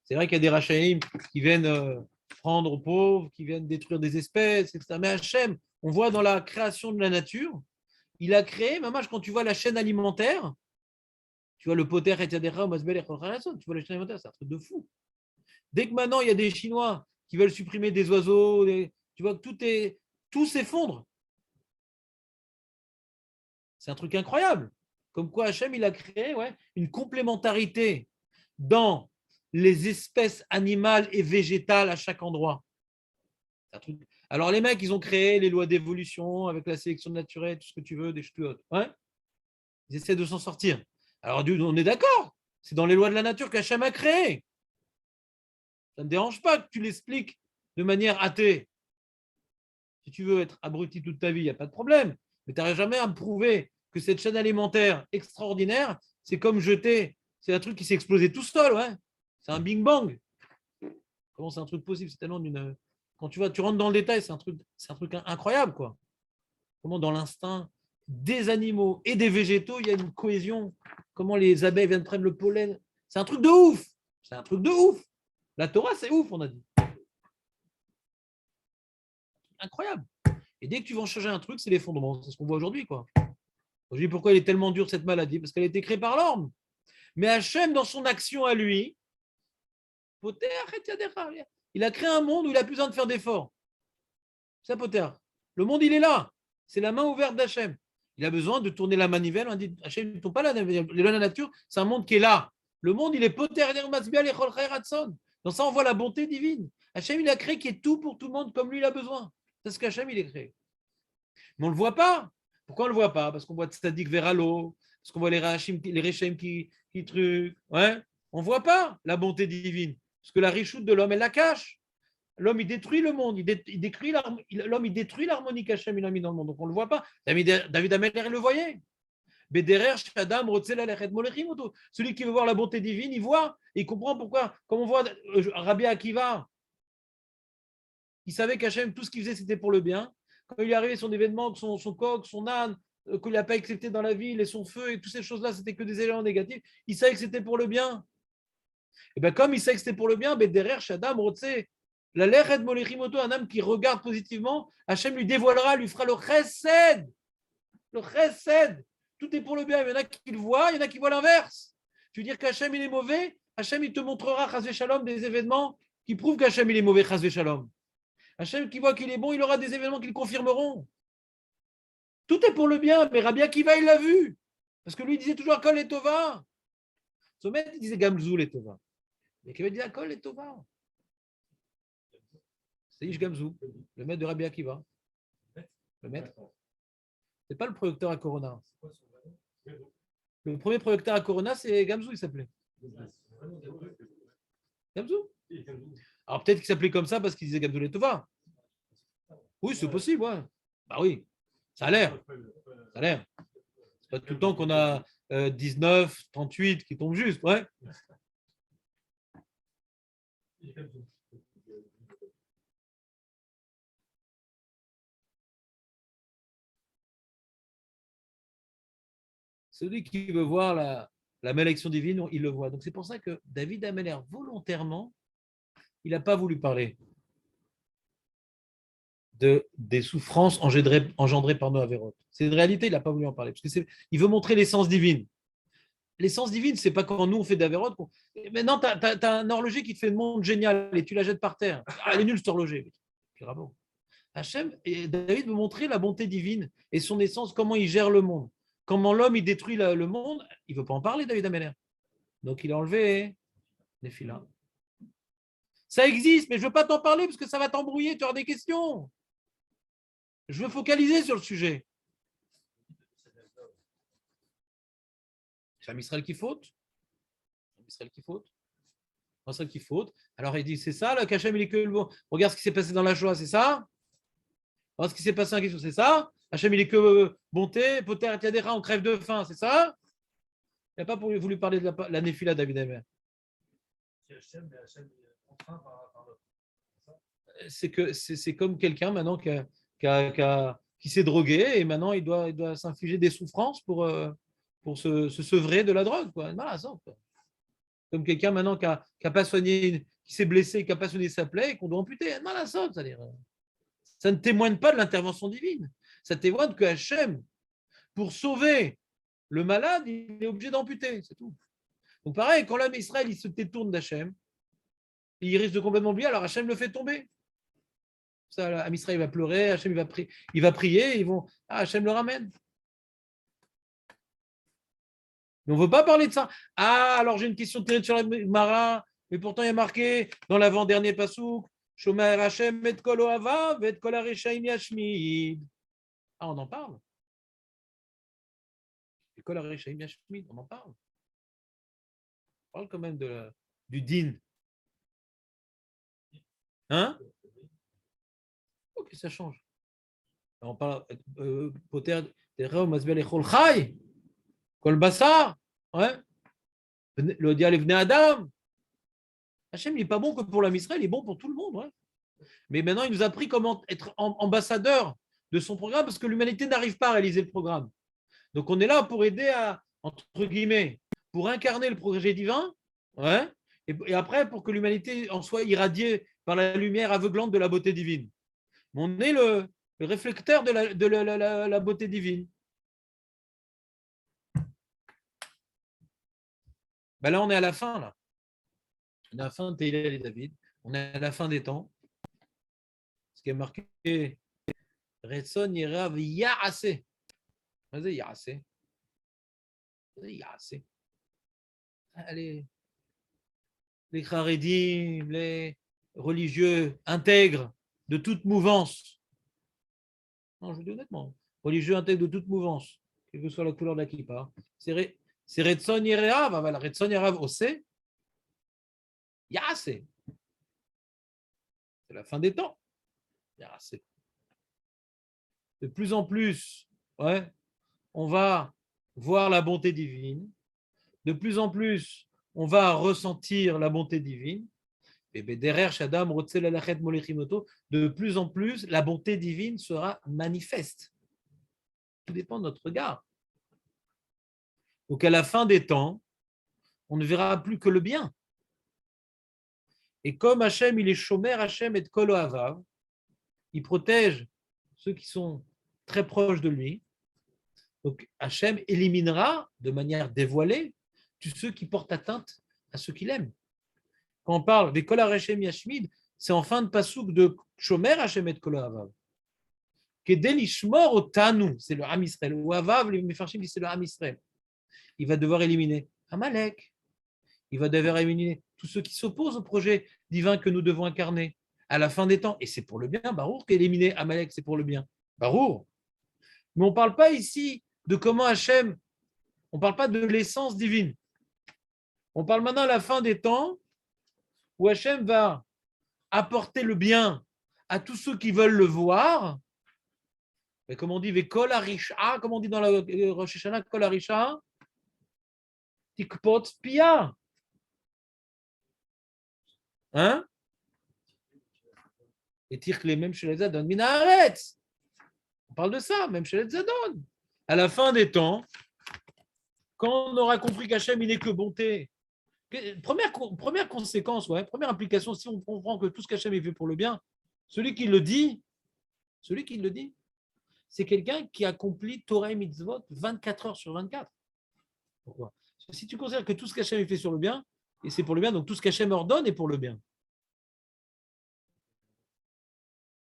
C'est vrai qu'il y a des Rachaïm qui viennent prendre aux pauvres, qui viennent détruire des espèces, etc. Mais Hachem, on voit dans la création de la nature, il a créé, même quand tu vois la chaîne alimentaire, tu vois le poter et Tadera, Masbel et tu vois la chaîne alimentaire, c'est un truc de fou. Dès que maintenant il y a des Chinois qui veulent supprimer des oiseaux, tu vois que tout s'effondre. C'est un truc incroyable. Comme quoi Hachem, il a créé une complémentarité dans les espèces animales et végétales à chaque endroit. Alors les mecs, ils ont créé les lois d'évolution avec la sélection naturelle, tout ce que tu veux, des choses. Ouais. Ils essaient de s'en sortir. Alors on est d'accord, c'est dans les lois de la nature qu'Hachem a créé. Ça ne dérange pas que tu l'expliques de manière athée. Si tu veux être abruti toute ta vie, il n'y a pas de problème. Mais tu n'arrives jamais à me prouver que cette chaîne alimentaire extraordinaire, c'est comme jeter, c'est un truc qui s'est explosé tout seul, ouais. C'est un Big Bang. Comment c'est un truc possible? C'est tellement d'une. Quand tu rentres dans le détail, c'est un truc incroyable, quoi. comment dans l'instinct des animaux et des végétaux, il y a une cohésion. Comment les abeilles viennent prendre le pollen. C'est un truc de ouf. C'est un truc de ouf. La Torah, c'est ouf, on a dit. Incroyable. Et dès que tu vas en changer un truc, c'est l'effondrement. C'est ce qu'on voit aujourd'hui, quoi. Je dis pourquoi elle est tellement dure, cette maladie? Parce qu'elle a été créée par l'homme. Mais Hachem, dans son action à lui, il a créé un monde où il n'a plus besoin de faire d'efforts. C'est Poter. Le monde, il est là. C'est la main ouverte d'Hachem. Il a besoin de tourner la manivelle. On dit, Hachem ne tourne pas la manivelle. La nature, c'est un monde qui est là. Le monde, il est Poter. Dans ça, on voit la bonté divine. Hachem, il a créé qui est tout pour tout le monde comme lui, il a besoin. C'est ce qu'Hachem, il a créé. Mais on ne le voit pas. Pourquoi on ne le voit pas? Parce qu'on voit Tzadik vers l'eau, parce qu'on voit les Réchaim qui truquent. Ouais. On ne voit pas la bonté divine. Parce que la richoute de l'homme, elle la cache. L'homme, il détruit le monde. L'homme, il détruit l'harmonie qu'Hachem il a mis dans le monde. Donc, on ne le voit pas. David Ameller, il le voyait. Celui qui veut voir la bonté divine, il voit. Et il comprend pourquoi. Comme on voit Rabbi Akiva, il savait qu'Hachem, tout ce qu'il faisait, c'était pour le bien. Quand il est arrivé son événement, son coq, son âne, qu'il n'a pas accepté dans la ville, et son feu, et toutes ces choses-là, c'était que des éléments négatifs, il savait que c'était pour le bien. Et bien, comme il savait que c'était pour le bien, derrière Shadam, la lechet molechimoto, un âme qui regarde positivement, Hachem lui dévoilera, lui fera le chesed. Le chesed. Tout est pour le bien. Il y en a qui le voient, il y en a qui voient l'inverse. Tu veux dire qu'Hachem, il est mauvais? Hachem, il te montrera, chasvé shalom, des événements qui prouvent qu'Hachem, il est mauvais, chasvé shalom. Hachem qui voit qu'il est bon, il aura des événements qui le confirmeront. Tout est pour le bien, mais Rabbi Akiva, il l'a vu. Parce que lui, il disait toujours Kol et Tova. Son maître, il disait Gamzou et Tova. Mais Akiva disait Kol et Tova. C'est Ish Gamzou, le maître de Rabbi Akiva. Le maître. C'est pas le producteur à Corona. Le premier producteur à Corona, c'est Gamzou, il s'appelait. Gamzou. Alors peut-être qu'il s'appelait comme ça parce qu'il disait Gamzou et Tova. Oui, c'est possible, ouais. Bah oui, ça a l'air. Ça a l'air. C'est pas tout le temps qu'on a 19, 38 qui tombent juste, ouais. Celui qui veut voir la malédiction divine, il le voit. Donc c'est pour ça que David Ameller, volontairement, il n'a pas voulu parler des souffrances engendrées par nos avérotes. C'est une réalité, il n'a pas voulu en parler. Parce qu'il veut montrer l'essence divine. L'essence divine, c'est pas quand nous on fait d'avérotes. Maintenant, tu as un horloger qui te fait une montre géniale et tu la jettes par terre. Ah, elle est nulle, cet horloger. Bravo. Hachem, et David veut montrer la bonté divine et son essence, comment il gère le monde. Comment l'homme il détruit le monde, il ne veut pas en parler, David Ameller. Donc il a enlevé les filins. Ça existe, mais je ne veux pas t'en parler parce que ça va t'embrouiller, tu auras des questions. Je veux focaliser sur le sujet. C'est Israël qui faute. Israël qui faute. Israël qui faute. Alors il dit, c'est ça, le Hachem, il est que le bon. Regarde ce qui s'est passé dans la Shoah, c'est ça. Regarde ce qui s'est passé en question, c'est ça. Hachem, il est que bonté, Poter et Yadera, on crève de faim, c'est ça. Il n'a pas voulu parler de la Néphila, David Amer. C'est comme quelqu'un maintenant qui s'est drogué et maintenant il doit s'infliger des souffrances pour se sevrer de la drogue. Quoi. Comme quelqu'un maintenant qui n'a pas soigné, qui s'est blessé, qui n'a pas soigné sa plaie et qu'on doit amputer. C'est-à-dire, ça ne témoigne pas de l'intervention divine. Ça témoigne que Hachem, pour sauver le malade, il est obligé d'amputer, c'est tout. Donc pareil, quand l'homme Israël il se détourne d'Hachem, il risque de complètement oublier, alors Hachem le fait tomber. Ça, Israël va pleurer, Hachem il va prier, ils vont, Hachem le ramène. Mais on ne veut pas parler de ça. Alors j'ai une question terrible sur la Mara, mais pourtant il y a marqué dans l'avant-dernier passouk, Shomer Hachem et kol ohavav et kol hareshaim yashmid. On en parle. Et kol hareshaim yashmid, on en parle. On parle quand même du din. Hein? Ok, ça change. On parle Poter Tereo Masbel Echol Chai, Kol Bassar, ouais. Le diable est venu Adam. Hachem, il n'est pas bon que pour l'homme Israël, il est bon pour tout le monde. Ouais. Mais maintenant, il nous a appris comment être ambassadeur de son programme parce que l'humanité n'arrive pas à réaliser le programme. Donc on est là pour aider à, entre guillemets, pour incarner le projet divin, ouais, et après pour que l'humanité en soit irradiée par la lumière aveuglante de la beauté divine. On est le réflecteur de la beauté divine. Ben là, on est à la fin, là. On est à la fin de Tehillah et David. On est à la fin des temps. Ce qui est marqué Retson Yerav Yarase. Vas-y, Yarase. Vas-y, Yarase. Allez. Les Haredim, les religieux intègres de toute mouvance. Non, je vous dis honnêtement. Religieux intègres de toute mouvance, quelle que soit la couleur de la kippa. C'est Retson Yerav. Retson Yerav Ose. Yarase. C'est la fin des temps. Yarase. De plus en plus, ouais, on va voir la bonté divine. De plus en plus, on va ressentir la bonté divine. Et de plus en plus, la bonté divine sera manifeste. Tout dépend de notre regard. Donc, à la fin des temps, on ne verra plus que le bien. Et comme Hachem, il est Shomer Hachem et Kol Ohavav, il protège ceux qui sont très proches de lui. Donc, Hachem éliminera de manière dévoilée tous ceux qui portent atteinte à ceux qu'il aime. Quand on parle des Kol Hachem Yashmid, c'est en fin de pasouk de Shomer Hachem et Kol Ohavav. Kedel Ishmor Otanu, c'est le Ham Israël. Ou Avav, les Mefarshim disent c'est le Ham Israël. Il va devoir éliminer Amalek. Il va devoir éliminer tous ceux qui s'opposent au projet divin que nous devons incarner à la fin des temps. Et c'est pour le bien, Barour, qu'éliminer Amalek, c'est pour le bien. Barour. Mais on ne parle pas ici de comment Hachem, on ne parle pas de l'essence divine. On parle maintenant à la fin des temps où Hachem va apporter le bien à tous ceux qui veulent le voir. Mais comme on dit, Kol Harisha, comme on dit dans la Rosh Hashanah, Kol Harisha, Tikpot Pia. Hein? Et tire les mêmes chez les Zadon. Minaret. On parle de ça, même chez les Zadon. À la fin des temps, quand on aura compris qu'Hachem, il n'est que bonté, première conséquence, ouais, première implication, si on comprend que tout ce qu'Hachem est fait pour le bien, celui qui le dit, c'est quelqu'un qui accomplit Torah et Mitzvot 24 heures sur 24. Pourquoi? Parce que si tu considères que tout ce qu'Hachem est fait sur le bien, et c'est pour le bien, donc tout ce qu'Hachem ordonne est pour le bien.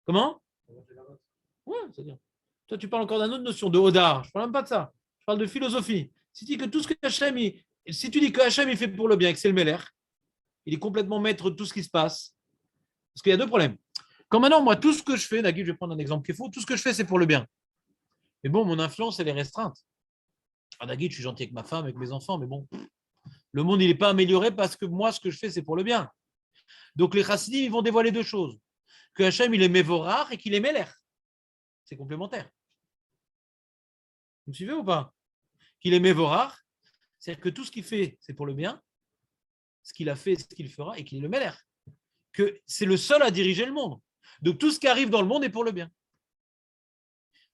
Comment? Ouais, c'est-à-dire. Toi, tu parles encore d'une autre notion, de Hodar. Je ne parle même pas de ça. Je parle de philosophie. Si tu dis que tout ce que Hachem, si tu dis que Hachem est fait pour le bien, que c'est le Meler, il est complètement maître de tout ce qui se passe. Parce qu'il y a deux problèmes. Quand maintenant, moi, tout ce que je fais, Nagui, je vais prendre un exemple qui est faux, tout ce que je fais, c'est pour le bien. Mais bon, mon influence, elle est restreinte. Ah, Nagui, je suis gentil avec ma femme, avec mes enfants, mais bon, le monde, il n'est pas amélioré parce que moi, ce que je fais, c'est pour le bien. Donc, les chassidim, ils vont dévoiler deux choses. Que Hachem, il est Mévorach et qu'il est Meler. C'est complémentaire. Vous me suivez ou pas? Qu'il est Mévorach, c'est-à-dire que tout ce qu'il fait, c'est pour le bien. Ce qu'il a fait, ce qu'il fera, et qu'il est le Meler. Que c'est le seul à diriger le monde. Donc, tout ce qui arrive dans le monde est pour le bien.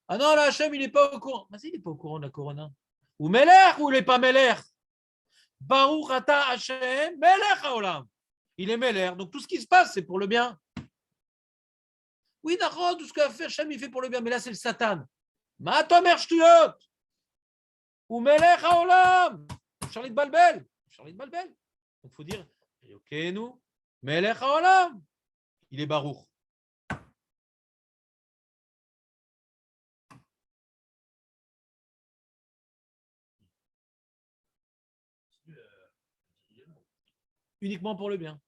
Ah non, là, Hachem, il n'est pas au courant. Mais il n'est pas au courant de la Corona. Ou Meler ou il n'est pas Meler? Baruch ata Hachem, Meler haolam. Il est Meler. Donc, tout ce qui se passe, c'est pour le bien. Oui, d'accord, tout ce qu'a fait Hachem, il fait pour le bien. Mais là, c'est le Satan. Matomer shtuyot. Ou Meler haolam. Charlie de Balbel. Donc, il faut dire, ok, nous, Meler haolam. Il est Baruch. Uniquement pour le bien.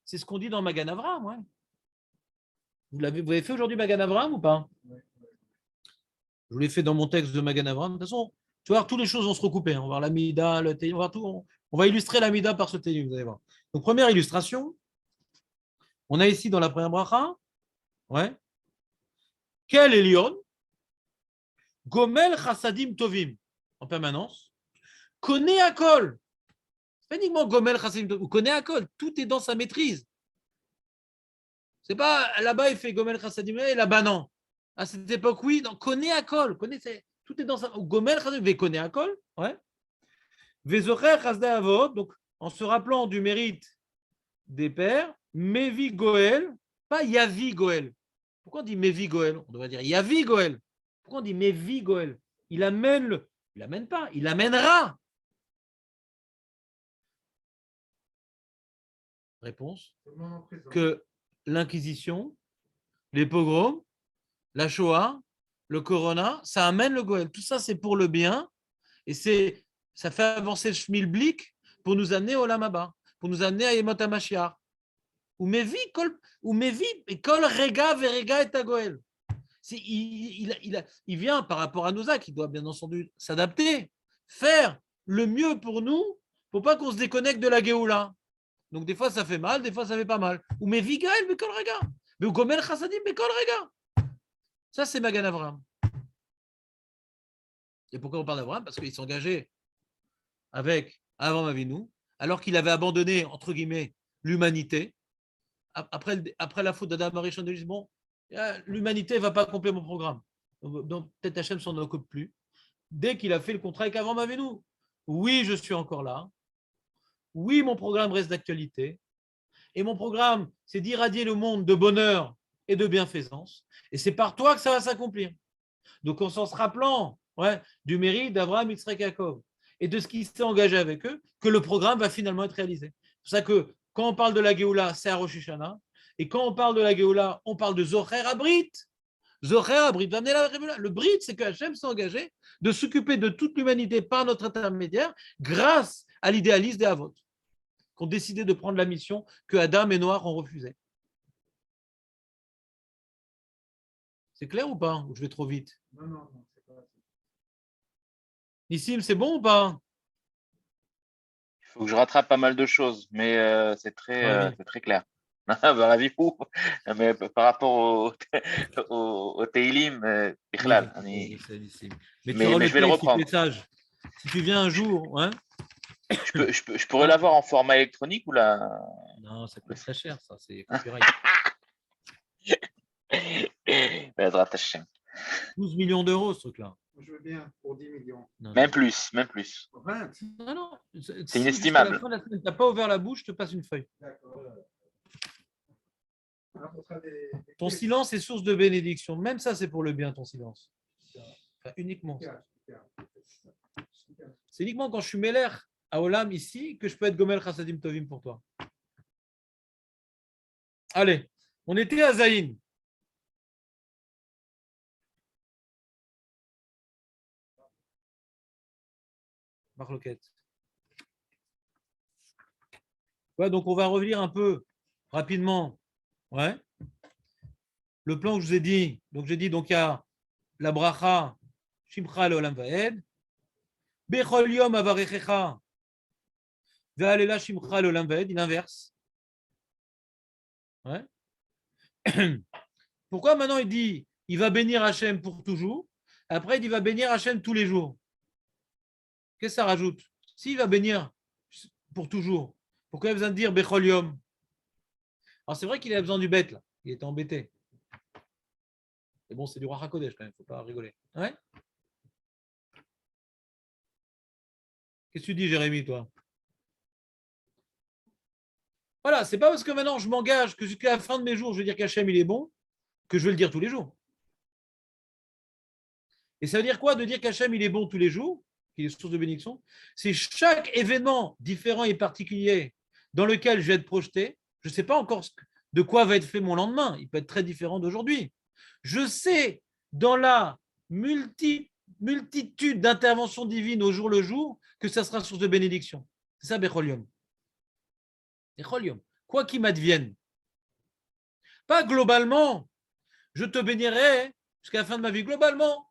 C'est ce qu'on dit dans Magan Avraham. Ouais. Vous avez fait aujourd'hui Magan Avraham ou pas? Je l'ai fait dans mon texte de Magan Avraham. De toute façon, tu vois, toutes les choses vont se recouper. On va voir l'Amida, le Télim, on va illustrer l'Amida par ce Télim, vous allez voir. Donc, première illustration, on a ici dans la première bracha, ouais, quel Elion, Gomel Chassadim Tovim, en permanence, connaît à Kol. Pas uniquement Gomel Chassadim Tovim, connaît à Kol. Tout est dans sa maîtrise. C'est pas là-bas, il fait Gomel Chassadim et là-bas, non. À cette époque, oui, dans Koné Akol, tout est dans ça. Gomel Ve Koné Akol, ouais. Vezocher Chasdei Avot, donc en se rappelant du mérite des pères, Mevi Goel, pas Yavi Goel. Pourquoi on dit Mevi Goel? On devrait dire Yavi Goel. Pourquoi on dit Mevi Goel? Il amène il amène pas, il amènera. Réponse que l'Inquisition, les pogroms, la Shoah, le Corona, ça amène le Goël. Tout ça, c'est pour le bien et ça fait avancer le schmilblick pour nous amener au Lamaba, pour nous amener à Yemot HaMashiach. Ou Mevi, Kol Rega Verega et Goël. Il vient par rapport à nos actes, il doit bien entendu s'adapter, faire le mieux pour nous, pour pas qu'on se déconnecte de la Géoula. Donc des fois ça fait mal, des fois ça fait pas mal. Ou Mevi Gaël, mais Kol Rega. Mais ou Gomel Chassadim, mais Kol Rega. Ça, c'est Magan Avraham. Et pourquoi on parle d'Avraham? Parce qu'il s'engageait avec Avraham Avinu, alors qu'il avait abandonné, entre guillemets, l'humanité. Après la faute d'Adam Arishon, de bon, l'humanité ne va pas accomplir mon programme. Donc peut-être Hachem s'en occupe plus. Dès qu'il a fait le contrat avec Avraham Avinu, oui, je suis encore là. Oui, mon programme reste d'actualité. Et mon programme, c'est d'irradier le monde de bonheur et de bienfaisance. Et c'est par toi que ça va s'accomplir. Donc, en se rappelant du mérite d'Abraham, Yitzhak, Yaakov et de ce qui s'est engagé avec eux, que le programme va finalement être réalisé. C'est pour ça que quand on parle de la Géoula, c'est à Rosh Hashanah. Et quand on parle de la Géoula, on parle de Zocher Abrit. Zocher Abrit va amener la Géoula. Le Brit, c'est que Hachem s'est engagé de s'occuper de toute l'humanité par notre intermédiaire grâce à l'idéalisme des Havot, qui ont décidé de prendre la mission que Adam et Noach ont refusée. C'est clair ou pas? Ou je vais trop vite? Non, c'est pas. Nissim, c'est bon ou pas? Il faut que je rattrape pas mal de choses, mais c'est très clair. Ravi-vous. Mais par rapport au Teilim, Bichlal, Mais tu mais auras le je vais le texte, il reprendre. fait sage. Si tu viens un jour, hein? Je pourrais l'avoir en format électronique ou la. Non, ça coûte très cher, ça, c'est copyright. Bezrat Hashem. 12 millions d'euros, ce truc-là. Je veux bien pour 10 millions. Non, Même plus. 20. non. C'est Si inestimable. jusqu'à la fin de la semaine, tu n'as pas ouvert la bouche, je te passe une feuille. D'accord. Ton silence est source de bénédiction. Même ça, c'est pour le bien, ton silence. Enfin, uniquement. C'est uniquement quand je suis Meller à Olam ici que je peux être Gomel Chassadim Tovim pour toi. Allez, on était à Zaïn. Marloquette. Ouais, donc on va revenir un peu rapidement. Ouais. Le plan que je vous ai dit. Donc j'ai dit donc il y a la bracha Shimcha Leolam Vaed. Bechol Yom Avarechecha. Ve'alela Shimcha Leolam Vaed. Il inverse. Ouais. Pourquoi maintenant il dit il va bénir Hachem pour toujours? Après il dit il va bénir Hachem tous les jours. Qu'est-ce que ça rajoute? S'il va bénir pour toujours, pourquoi il a besoin de dire Bechol Yom? Alors c'est vrai qu'il a besoin du bête là. Il était embêté. Mais bon, c'est du Ruach HaKodesh quand même, il ne faut pas rigoler. Ouais. Qu'est-ce que tu dis, Jérémy, toi? Voilà, c'est pas parce que maintenant je m'engage que jusqu'à la fin de mes jours, je vais dire qu'Hachem il est bon, que je vais le dire tous les jours. Et ça veut dire quoi de dire qu'Hachem il est bon tous les jours, qu'il est source de bénédiction? C'est chaque événement différent et particulier dans lequel je vais être projeté. Je ne sais pas encore de quoi va être fait mon lendemain. Il peut être très différent d'aujourd'hui. Je sais dans la multitude d'interventions divines au jour le jour que ça sera source de bénédiction. C'est ça, Becholium. Becholium. Quoi qu'il m'advienne. Pas globalement, je te bénirai jusqu'à la fin de ma vie. Globalement,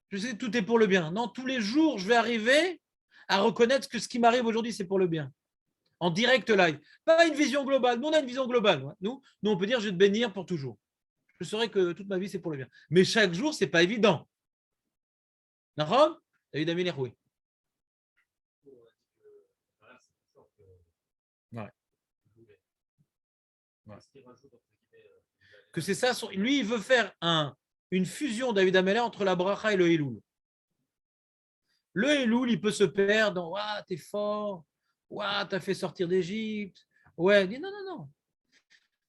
je sais que tout est pour le bien. Non, tous les jours, je vais arriver à reconnaître que ce qui m'arrive aujourd'hui, c'est pour le bien. En direct live. Pas une vision globale. Nous, on a une vision globale. Nous, on peut dire, je vais te bénir pour toujours. Je saurais que toute ma vie, c'est pour le bien. Mais chaque jour, ce n'est pas évident. D'accord? David Amir, oui. Ouais. Ouais. Que c'est ça, lui, il veut faire une fusion David Ameller entre la bracha et le Elul. Le Elul, il peut se perdre dans ouah, t'es fort, ouah, t'as fait sortir d'Égypte. Ouais, dit non, non, non.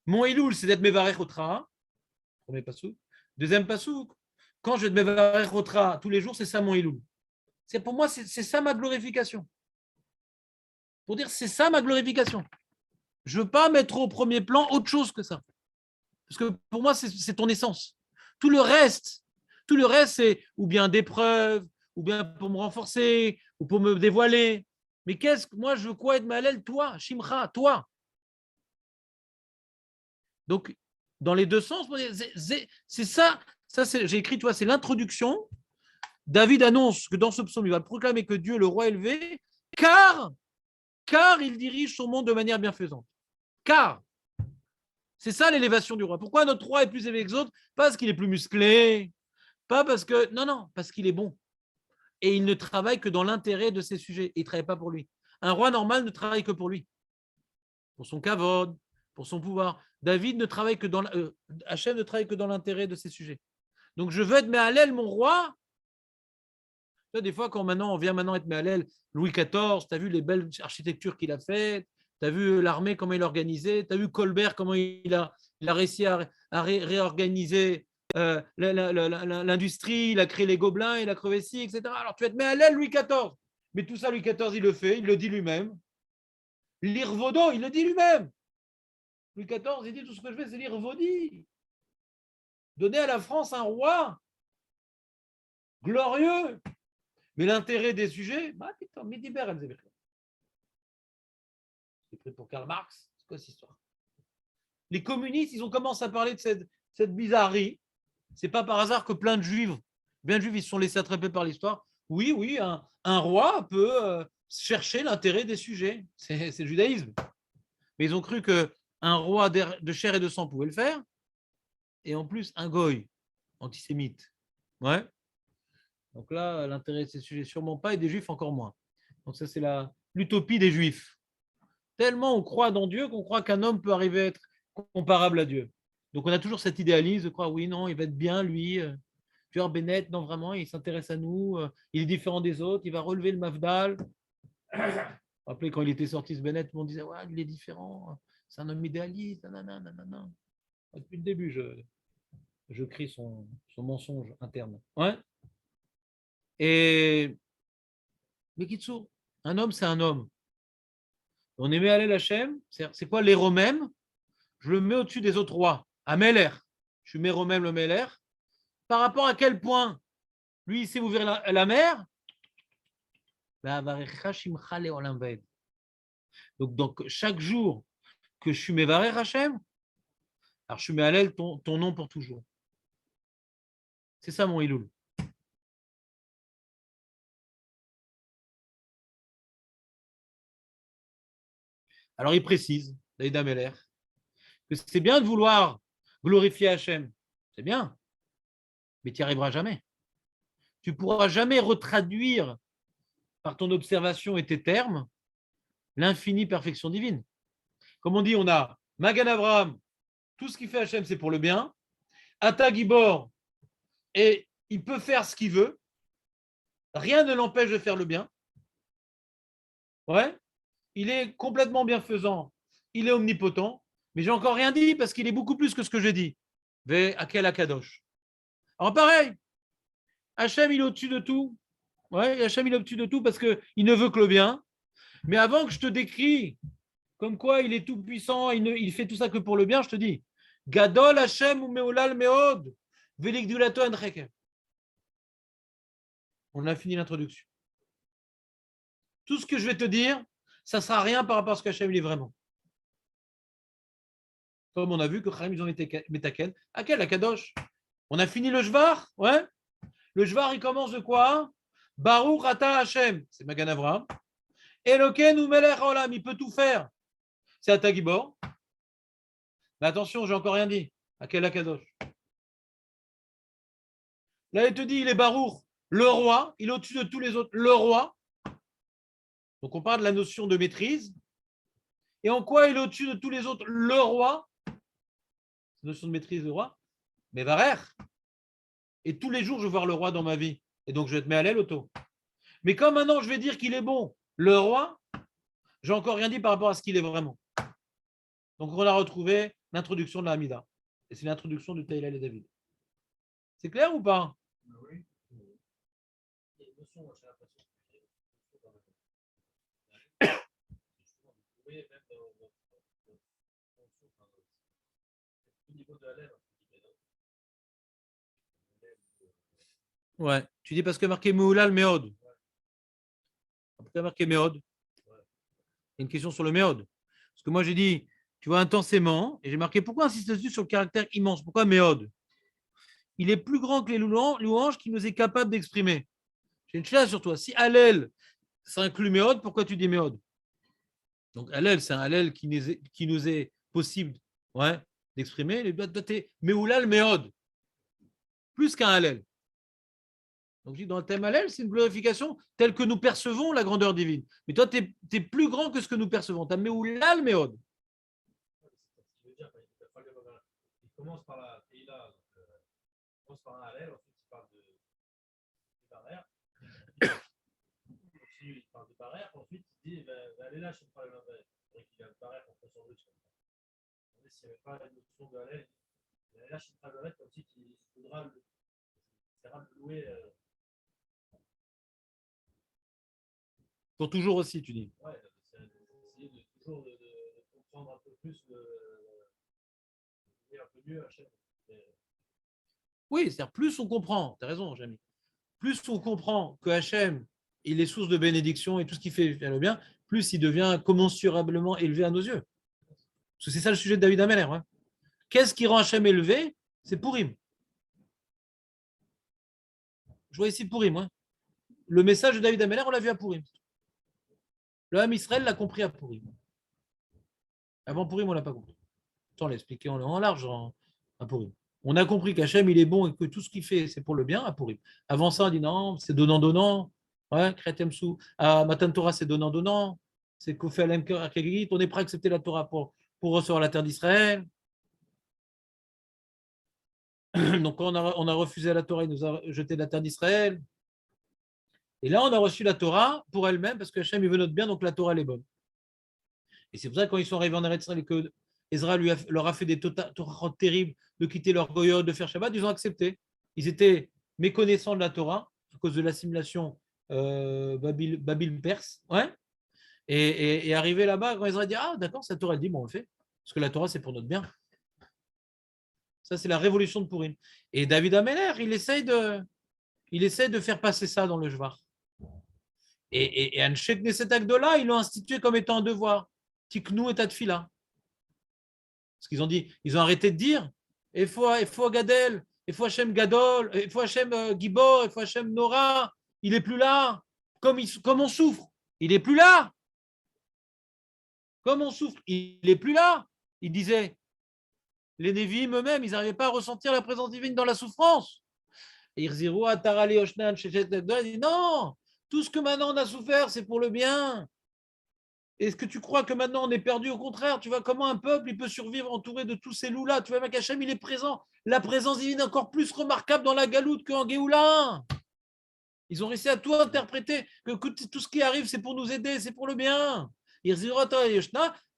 Mon Elul, c'est d'être Mevarech Otra, premier pasouk. Deuxième pasouk, quand je vais être Mevarech Otra tous les jours, c'est ça mon Elul. Pour moi, c'est ça ma glorification. Pour dire, c'est ça ma glorification. Je ne veux pas mettre au premier plan autre chose que ça. Parce que pour moi, c'est ton essence. Tout le reste, c'est ou bien des preuves, ou bien pour me renforcer, ou pour me dévoiler. Mais moi, je veux quoi être Mahalel? Toi, Shimcha, toi. Donc, dans les deux sens, c'est ça. J'ai écrit, toi, c'est l'introduction. David annonce que dans ce psaume, il va proclamer que Dieu est le roi élevé, car il dirige son monde de manière bienfaisante. Car c'est ça l'élévation du roi. Pourquoi notre roi est plus élevé que les autres? Pas parce qu'il est plus musclé, pas parce que. Non, parce qu'il est bon. Et il ne travaille que dans l'intérêt de ses sujets. Il ne travaille pas pour lui. Un roi normal ne travaille que pour lui. Pour son kavod, pour son pouvoir. David ne travaille que dans. Hachem ne travaille que dans l'intérêt de ses sujets. Donc je veux être Mehalel, mon roi. Des fois, quand on vient maintenant être Mehalel, Louis XIV, tu as vu les belles architectures qu'il a faites, tu as vu l'armée, comment il a organisé, tu as vu Colbert, comment il a réussi à réorganiser l'industrie, il a créé les Gobelins, il a crevé ci, etc. Alors tu vas être Mehalel, Louis XIV. Mais tout ça, Louis XIV, il le fait, il le dit lui-même. Lire Vaudon, il le dit lui-même. Louis XIV, il dit tout ce que je fais, c'est lire Vaudi. Donner à la France un roi glorieux. Mais l'intérêt des sujets, c'est pris pour Karl Marx, c'est quoi cette histoire? Les communistes, ils ont commencé à parler de cette bizarrerie. C'est pas par hasard que plein de juifs, ils se sont laissés attraper par l'histoire. Oui, un roi peut chercher l'intérêt des sujets. C'est le judaïsme. Mais ils ont cru qu'un roi de chair et de sang pouvait le faire. Et en plus, un goy antisémite. Ouais. Donc là, l'intérêt de ces sujets, sûrement pas, et des juifs encore moins. Donc ça, c'est l'utopie des juifs. Tellement on croit dans Dieu qu'on croit qu'un homme peut arriver à être comparable à Dieu. Donc on a toujours cette idéalisme de croire, oui, non, il va être bien, lui. Tu vois, Bennett, non, vraiment, il s'intéresse à nous. Il est différent des autres, il va relever le Mafdal. Vous vous rappelez, quand il était sorti, ce Bennett, on disait, ouais, il est différent. C'est un homme idéaliste. Nanana. Depuis le début, je crie son mensonge interne. Ouais. Et mais Kitsour, un homme, c'est un homme. On est Mehalel Hashem, c'est quoi l'Éromème? Je le mets au-dessus des autres rois. À Meller, je suis Méromème le Meller. Par rapport à quel point lui, il sait ouvrir la mer. Donc, chaque jour que je suis Mevarer Hashem, alors je suis Mehalel ton nom pour toujours. C'est ça mon Iloul. Alors il précise, David Ameller, que c'est bien de vouloir glorifier Hachem. C'est bien, mais tu n'y arriveras jamais. Tu ne pourras jamais retraduire par ton observation et tes termes l'infinie perfection divine. Comme on dit, on a Magan Abraham, tout ce qu'il fait Hachem, c'est pour le bien. Ata Gibor, et il peut faire ce qu'il veut. Rien ne l'empêche de faire le bien. Ouais. Il est complètement bienfaisant. Il est omnipotent. Mais j'ai encore rien dit parce qu'il est beaucoup plus que ce que j'ai dit. Ve Akel Akadosh. Alors pareil, Hachem, il est au-dessus de tout. Ouais, Hachem, il est au-dessus de tout parce qu'il ne veut que le bien. Mais avant que je te décris comme quoi il est tout puissant, il fait tout ça que pour le bien, je te dis Gadol Hachem ou Meolal Meod, Velikdulato Ancheke. On a fini l'introduction. Tout ce que je vais te dire, ça ne sera rien par rapport à ce qu'Hachem il est vraiment. Comme on a vu que Chaim, ils ont été Metaken. Akel, Akadosh. On a fini le Jvar, ouais. Le Jvar, il commence de quoi? Baruch Ata Hachem, c'est Magan Avraham. Eloken Melech Olam, il peut tout faire. C'est Ata Gibor. Mais attention, j'ai encore rien dit. Akel Akadosh. Là, il te dit, il est Baruch, le roi, il est au-dessus de tous les autres, le roi. Donc on parle de la notion de maîtrise. Et en quoi il est au-dessus de tous les autres, le roi? notion de maîtrise du roi, mais varer. Et tous les jours, je vais voir le roi dans ma vie. Et donc, je vais te mettre à l'aile auto. Mais comme maintenant, je vais dire qu'il est bon, le roi, j'ai encore rien dit par rapport à ce qu'il est vraiment. Donc, on a retrouvé l'introduction de la Hamida. Et c'est l'introduction du Taïla et David. C'est clair ou pas? Oui. Ouais. Tu dis parce que marqué Meoulal Méod. Pourquoi marqué Méod? Il y a une question sur le Méod. Parce que moi, j'ai dit, tu vois, intensément, et j'ai marqué pourquoi insister dessus sur le caractère immense? Pourquoi Méod? Il est plus grand que les louanges qu'il nous est capable d'exprimer. J'ai une chose sur toi. Si Hallel, ça inclut Méod, pourquoi tu dis Méod? Donc Hallel, c'est un Hallel qui nous est possible d'exprimer. Les doigts de Meoulal Méod. Plus qu'un Hallel. Donc, dans le thème Hallel, c'est une glorification telle que nous percevons la grandeur divine. Mais toi, tu es plus grand que ce que nous percevons. Tu as Meoulal Méod. Il commence par la Teila, il commence par un Hallel, ensuite il parle de Barer. Il parle de Barer, ensuite il dit allez là, je ne sais pas le Barer. Il y a le Barer en fait sans doute. S'il n'y avait pas la notion de Hallel, allez là, je ne sais pas le Barer, comme si il faudra le louer. Pour toujours aussi, tu dis. Ouais, c'est essayer de toujours de comprendre un peu plus un peu mieux Hachem. Oui, c'est-à-dire plus on comprend, tu as raison, Jamy, plus on comprend que Hachem, il est source de bénédiction et tout ce qui fait le bien, plus il devient commensurablement élevé à nos yeux. Parce que c'est ça le sujet de David Ameller. Hein. Qu'est-ce qui rend Hachem élevé? C'est Purim. Je vois ici Purim. Hein. Le message de David Ameller, on l'a vu à Purim. Le Ham Israël l'a compris à Purim. Avant Purim, on ne l'a pas compris. On l'a expliqué en large à Purim. On a compris qu'Hachem, il est bon et que tout ce qu'il fait, c'est pour le bien à Purim. Avant ça, on dit non, c'est donnant-donnant. Ouais, Kretemsou. À Matan Torah, c'est donnant-donnant. C'est Kofé Alem Kegit. On est prêt à accepter la Torah pour recevoir la terre d'Israël. Donc, quand on a refusé la Torah, il nous a jeté la terre d'Israël. Et là, on a reçu la Torah pour elle-même parce que Hachem, il veut notre bien, donc la Torah, elle est bonne. Et c'est pour ça que quand ils sont arrivés en Eretz Israël et que Ezra leur a fait des Torah terribles de quitter leur goyot, de faire Shabbat, ils ont accepté. Ils étaient méconnaissants de la Torah à cause de l'assimilation Babil-Perse. Ouais. Et arrivé là-bas, quand Ezra dit ah, d'accord, cette Torah, elle dit bon, on le fait. Parce que la Torah, c'est pour notre bien. Ça, c'est la révolution de Purim. Et David Ameller, il essaye de faire passer ça dans le Jvar. Et Anshek Neset Agdola, ils l'ont institué comme étant un devoir. Tiknou et Tadfila. Parce qu'ils ont dit, ils ont arrêté de dire il faut Gadel, il faut Hachem Gadol, il faut Hachem Gibor, il faut Hachem Nora. Il n'est plus là. Comme on souffre, il n'est plus là. Comme on souffre, il n'est plus là. Il disait, les Névim eux-mêmes, ils n'arrivaient pas à ressentir la présence divine dans la souffrance. Et ils disaient, non, tout ce que maintenant on a souffert, c'est pour le bien. Est-ce que tu crois que maintenant on est perdu? Au contraire, tu vois comment un peuple il peut survivre entouré de tous ces loups-là. Tu vois, Hachem, il est présent. La présence divine est encore plus remarquable dans la galoute qu'en Géoula. Ils ont réussi à tout interpréter, que tout ce qui arrive, c'est pour nous aider, c'est pour le bien.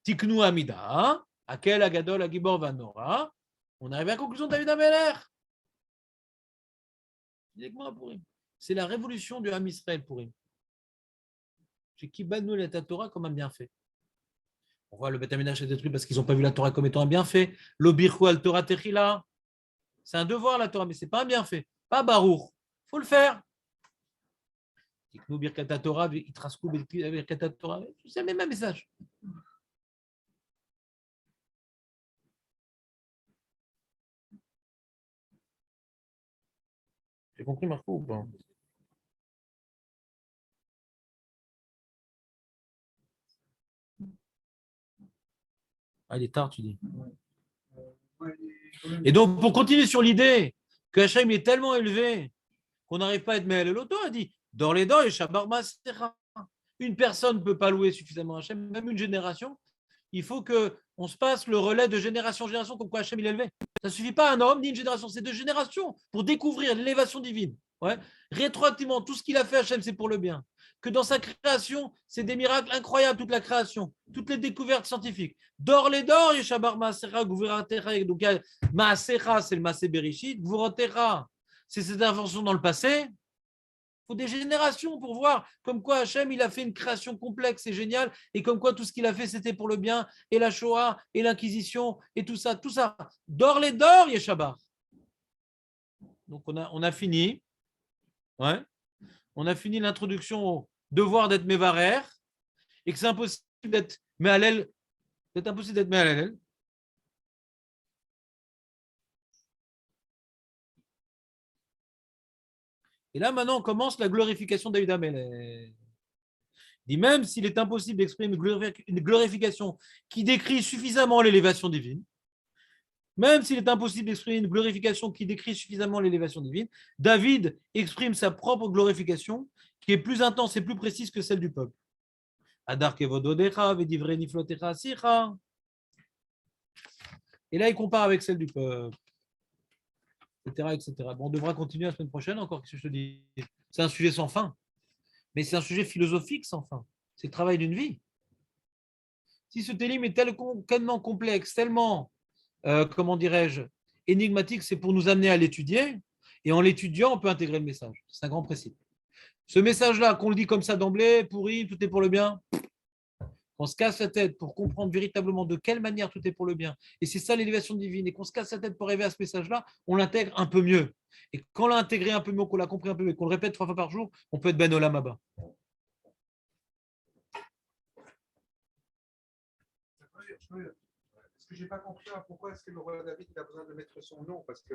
Tiknu Amida, Akel Agadol Agibor Vanora. On arrive à la conclusion de David Ameller. C'est la révolution du Ham Israël Purim. C'est qui bannou la Torah comme un bienfait. On voit le Beth Amikdash est détruit parce qu'ils n'ont pas vu la Torah comme étant un bienfait. L'obirchu al Torah techila. C'est un devoir la Torah, mais ce n'est pas un bienfait. Pas barour. Il faut le faire. Tiknou birkat Torah, itraskou birkat Torah. C'est le même message. J'ai compris Marco ou pas? Ah, il est tard, tu dis. Et donc, pour continuer sur l'idée que Hachem est tellement élevé qu'on n'arrive pas à être mêlé, l'auteur a dit dans les dents, une personne ne peut pas louer suffisamment Hachem, même une génération. Il faut qu'on se passe le relais de génération en génération, comme quoi Hachem il est élevé. Ça ne suffit pas un homme ni une génération, c'est 2 générations pour découvrir l'élévation divine. Ouais. Rétroactivement, tout ce qu'il a fait, Hachem, c'est pour le bien. Que dans sa création, c'est des miracles incroyables, toute la création, toutes les découvertes scientifiques. D'or les d'or, Yeshabar Maasera, Gouveratera. Donc, Maasera, c'est le Maasé Bereshit. Gouveratera, c'est cette invention dans le passé. Il faut des générations pour voir comme quoi Hachem, il a fait une création complexe et géniale, et comme quoi tout ce qu'il a fait, c'était pour le bien, et la Shoah, et l'Inquisition, et tout ça, tout ça. D'or les d'or, Yeshabar. Donc, on a fini. Ouais. On a fini l'introduction au devoir d'être Mévarer, et que c'est impossible d'être Méhalel. C'est impossible d'être Méhalel. Et là, maintenant, on commence la glorification de David Amelech. Il dit même s'il est impossible d'exprimer une glorification qui décrit suffisamment l'élévation divine, même s'il est impossible d'exprimer une glorification qui décrit suffisamment l'élévation divine, David exprime sa propre glorification qui est plus intense et plus précise que celle du peuple. Adar kevododecha, vedivre niflotecha sicha. Et là, il compare avec celle du peuple, etc., etc. Bon, on devra continuer la semaine prochaine encore, qu'est-ce que je te dis? C'est un sujet sans fin, mais c'est un sujet philosophique sans fin. C'est le travail d'une vie. Si ce télim est tellement complexe, tellement, comment dirais-je, énigmatique, c'est pour nous amener à l'étudier, et en l'étudiant, on peut intégrer le message. C'est un grand principe. Ce message-là, qu'on le dit comme ça d'emblée, pourri, tout est pour le bien, qu'on se casse la tête pour comprendre véritablement de quelle manière tout est pour le bien, et c'est ça l'élévation divine, et qu'on se casse la tête pour arriver à ce message-là, on l'intègre un peu mieux. Et quand on l'a intégré un peu mieux, qu'on l'a compris un peu mieux, qu'on le répète 3 fois par jour, on peut être Ben Olam Abba. Est-ce que j'ai pas compris pourquoi est-ce que le roi David il a besoin de mettre son nom? Parce que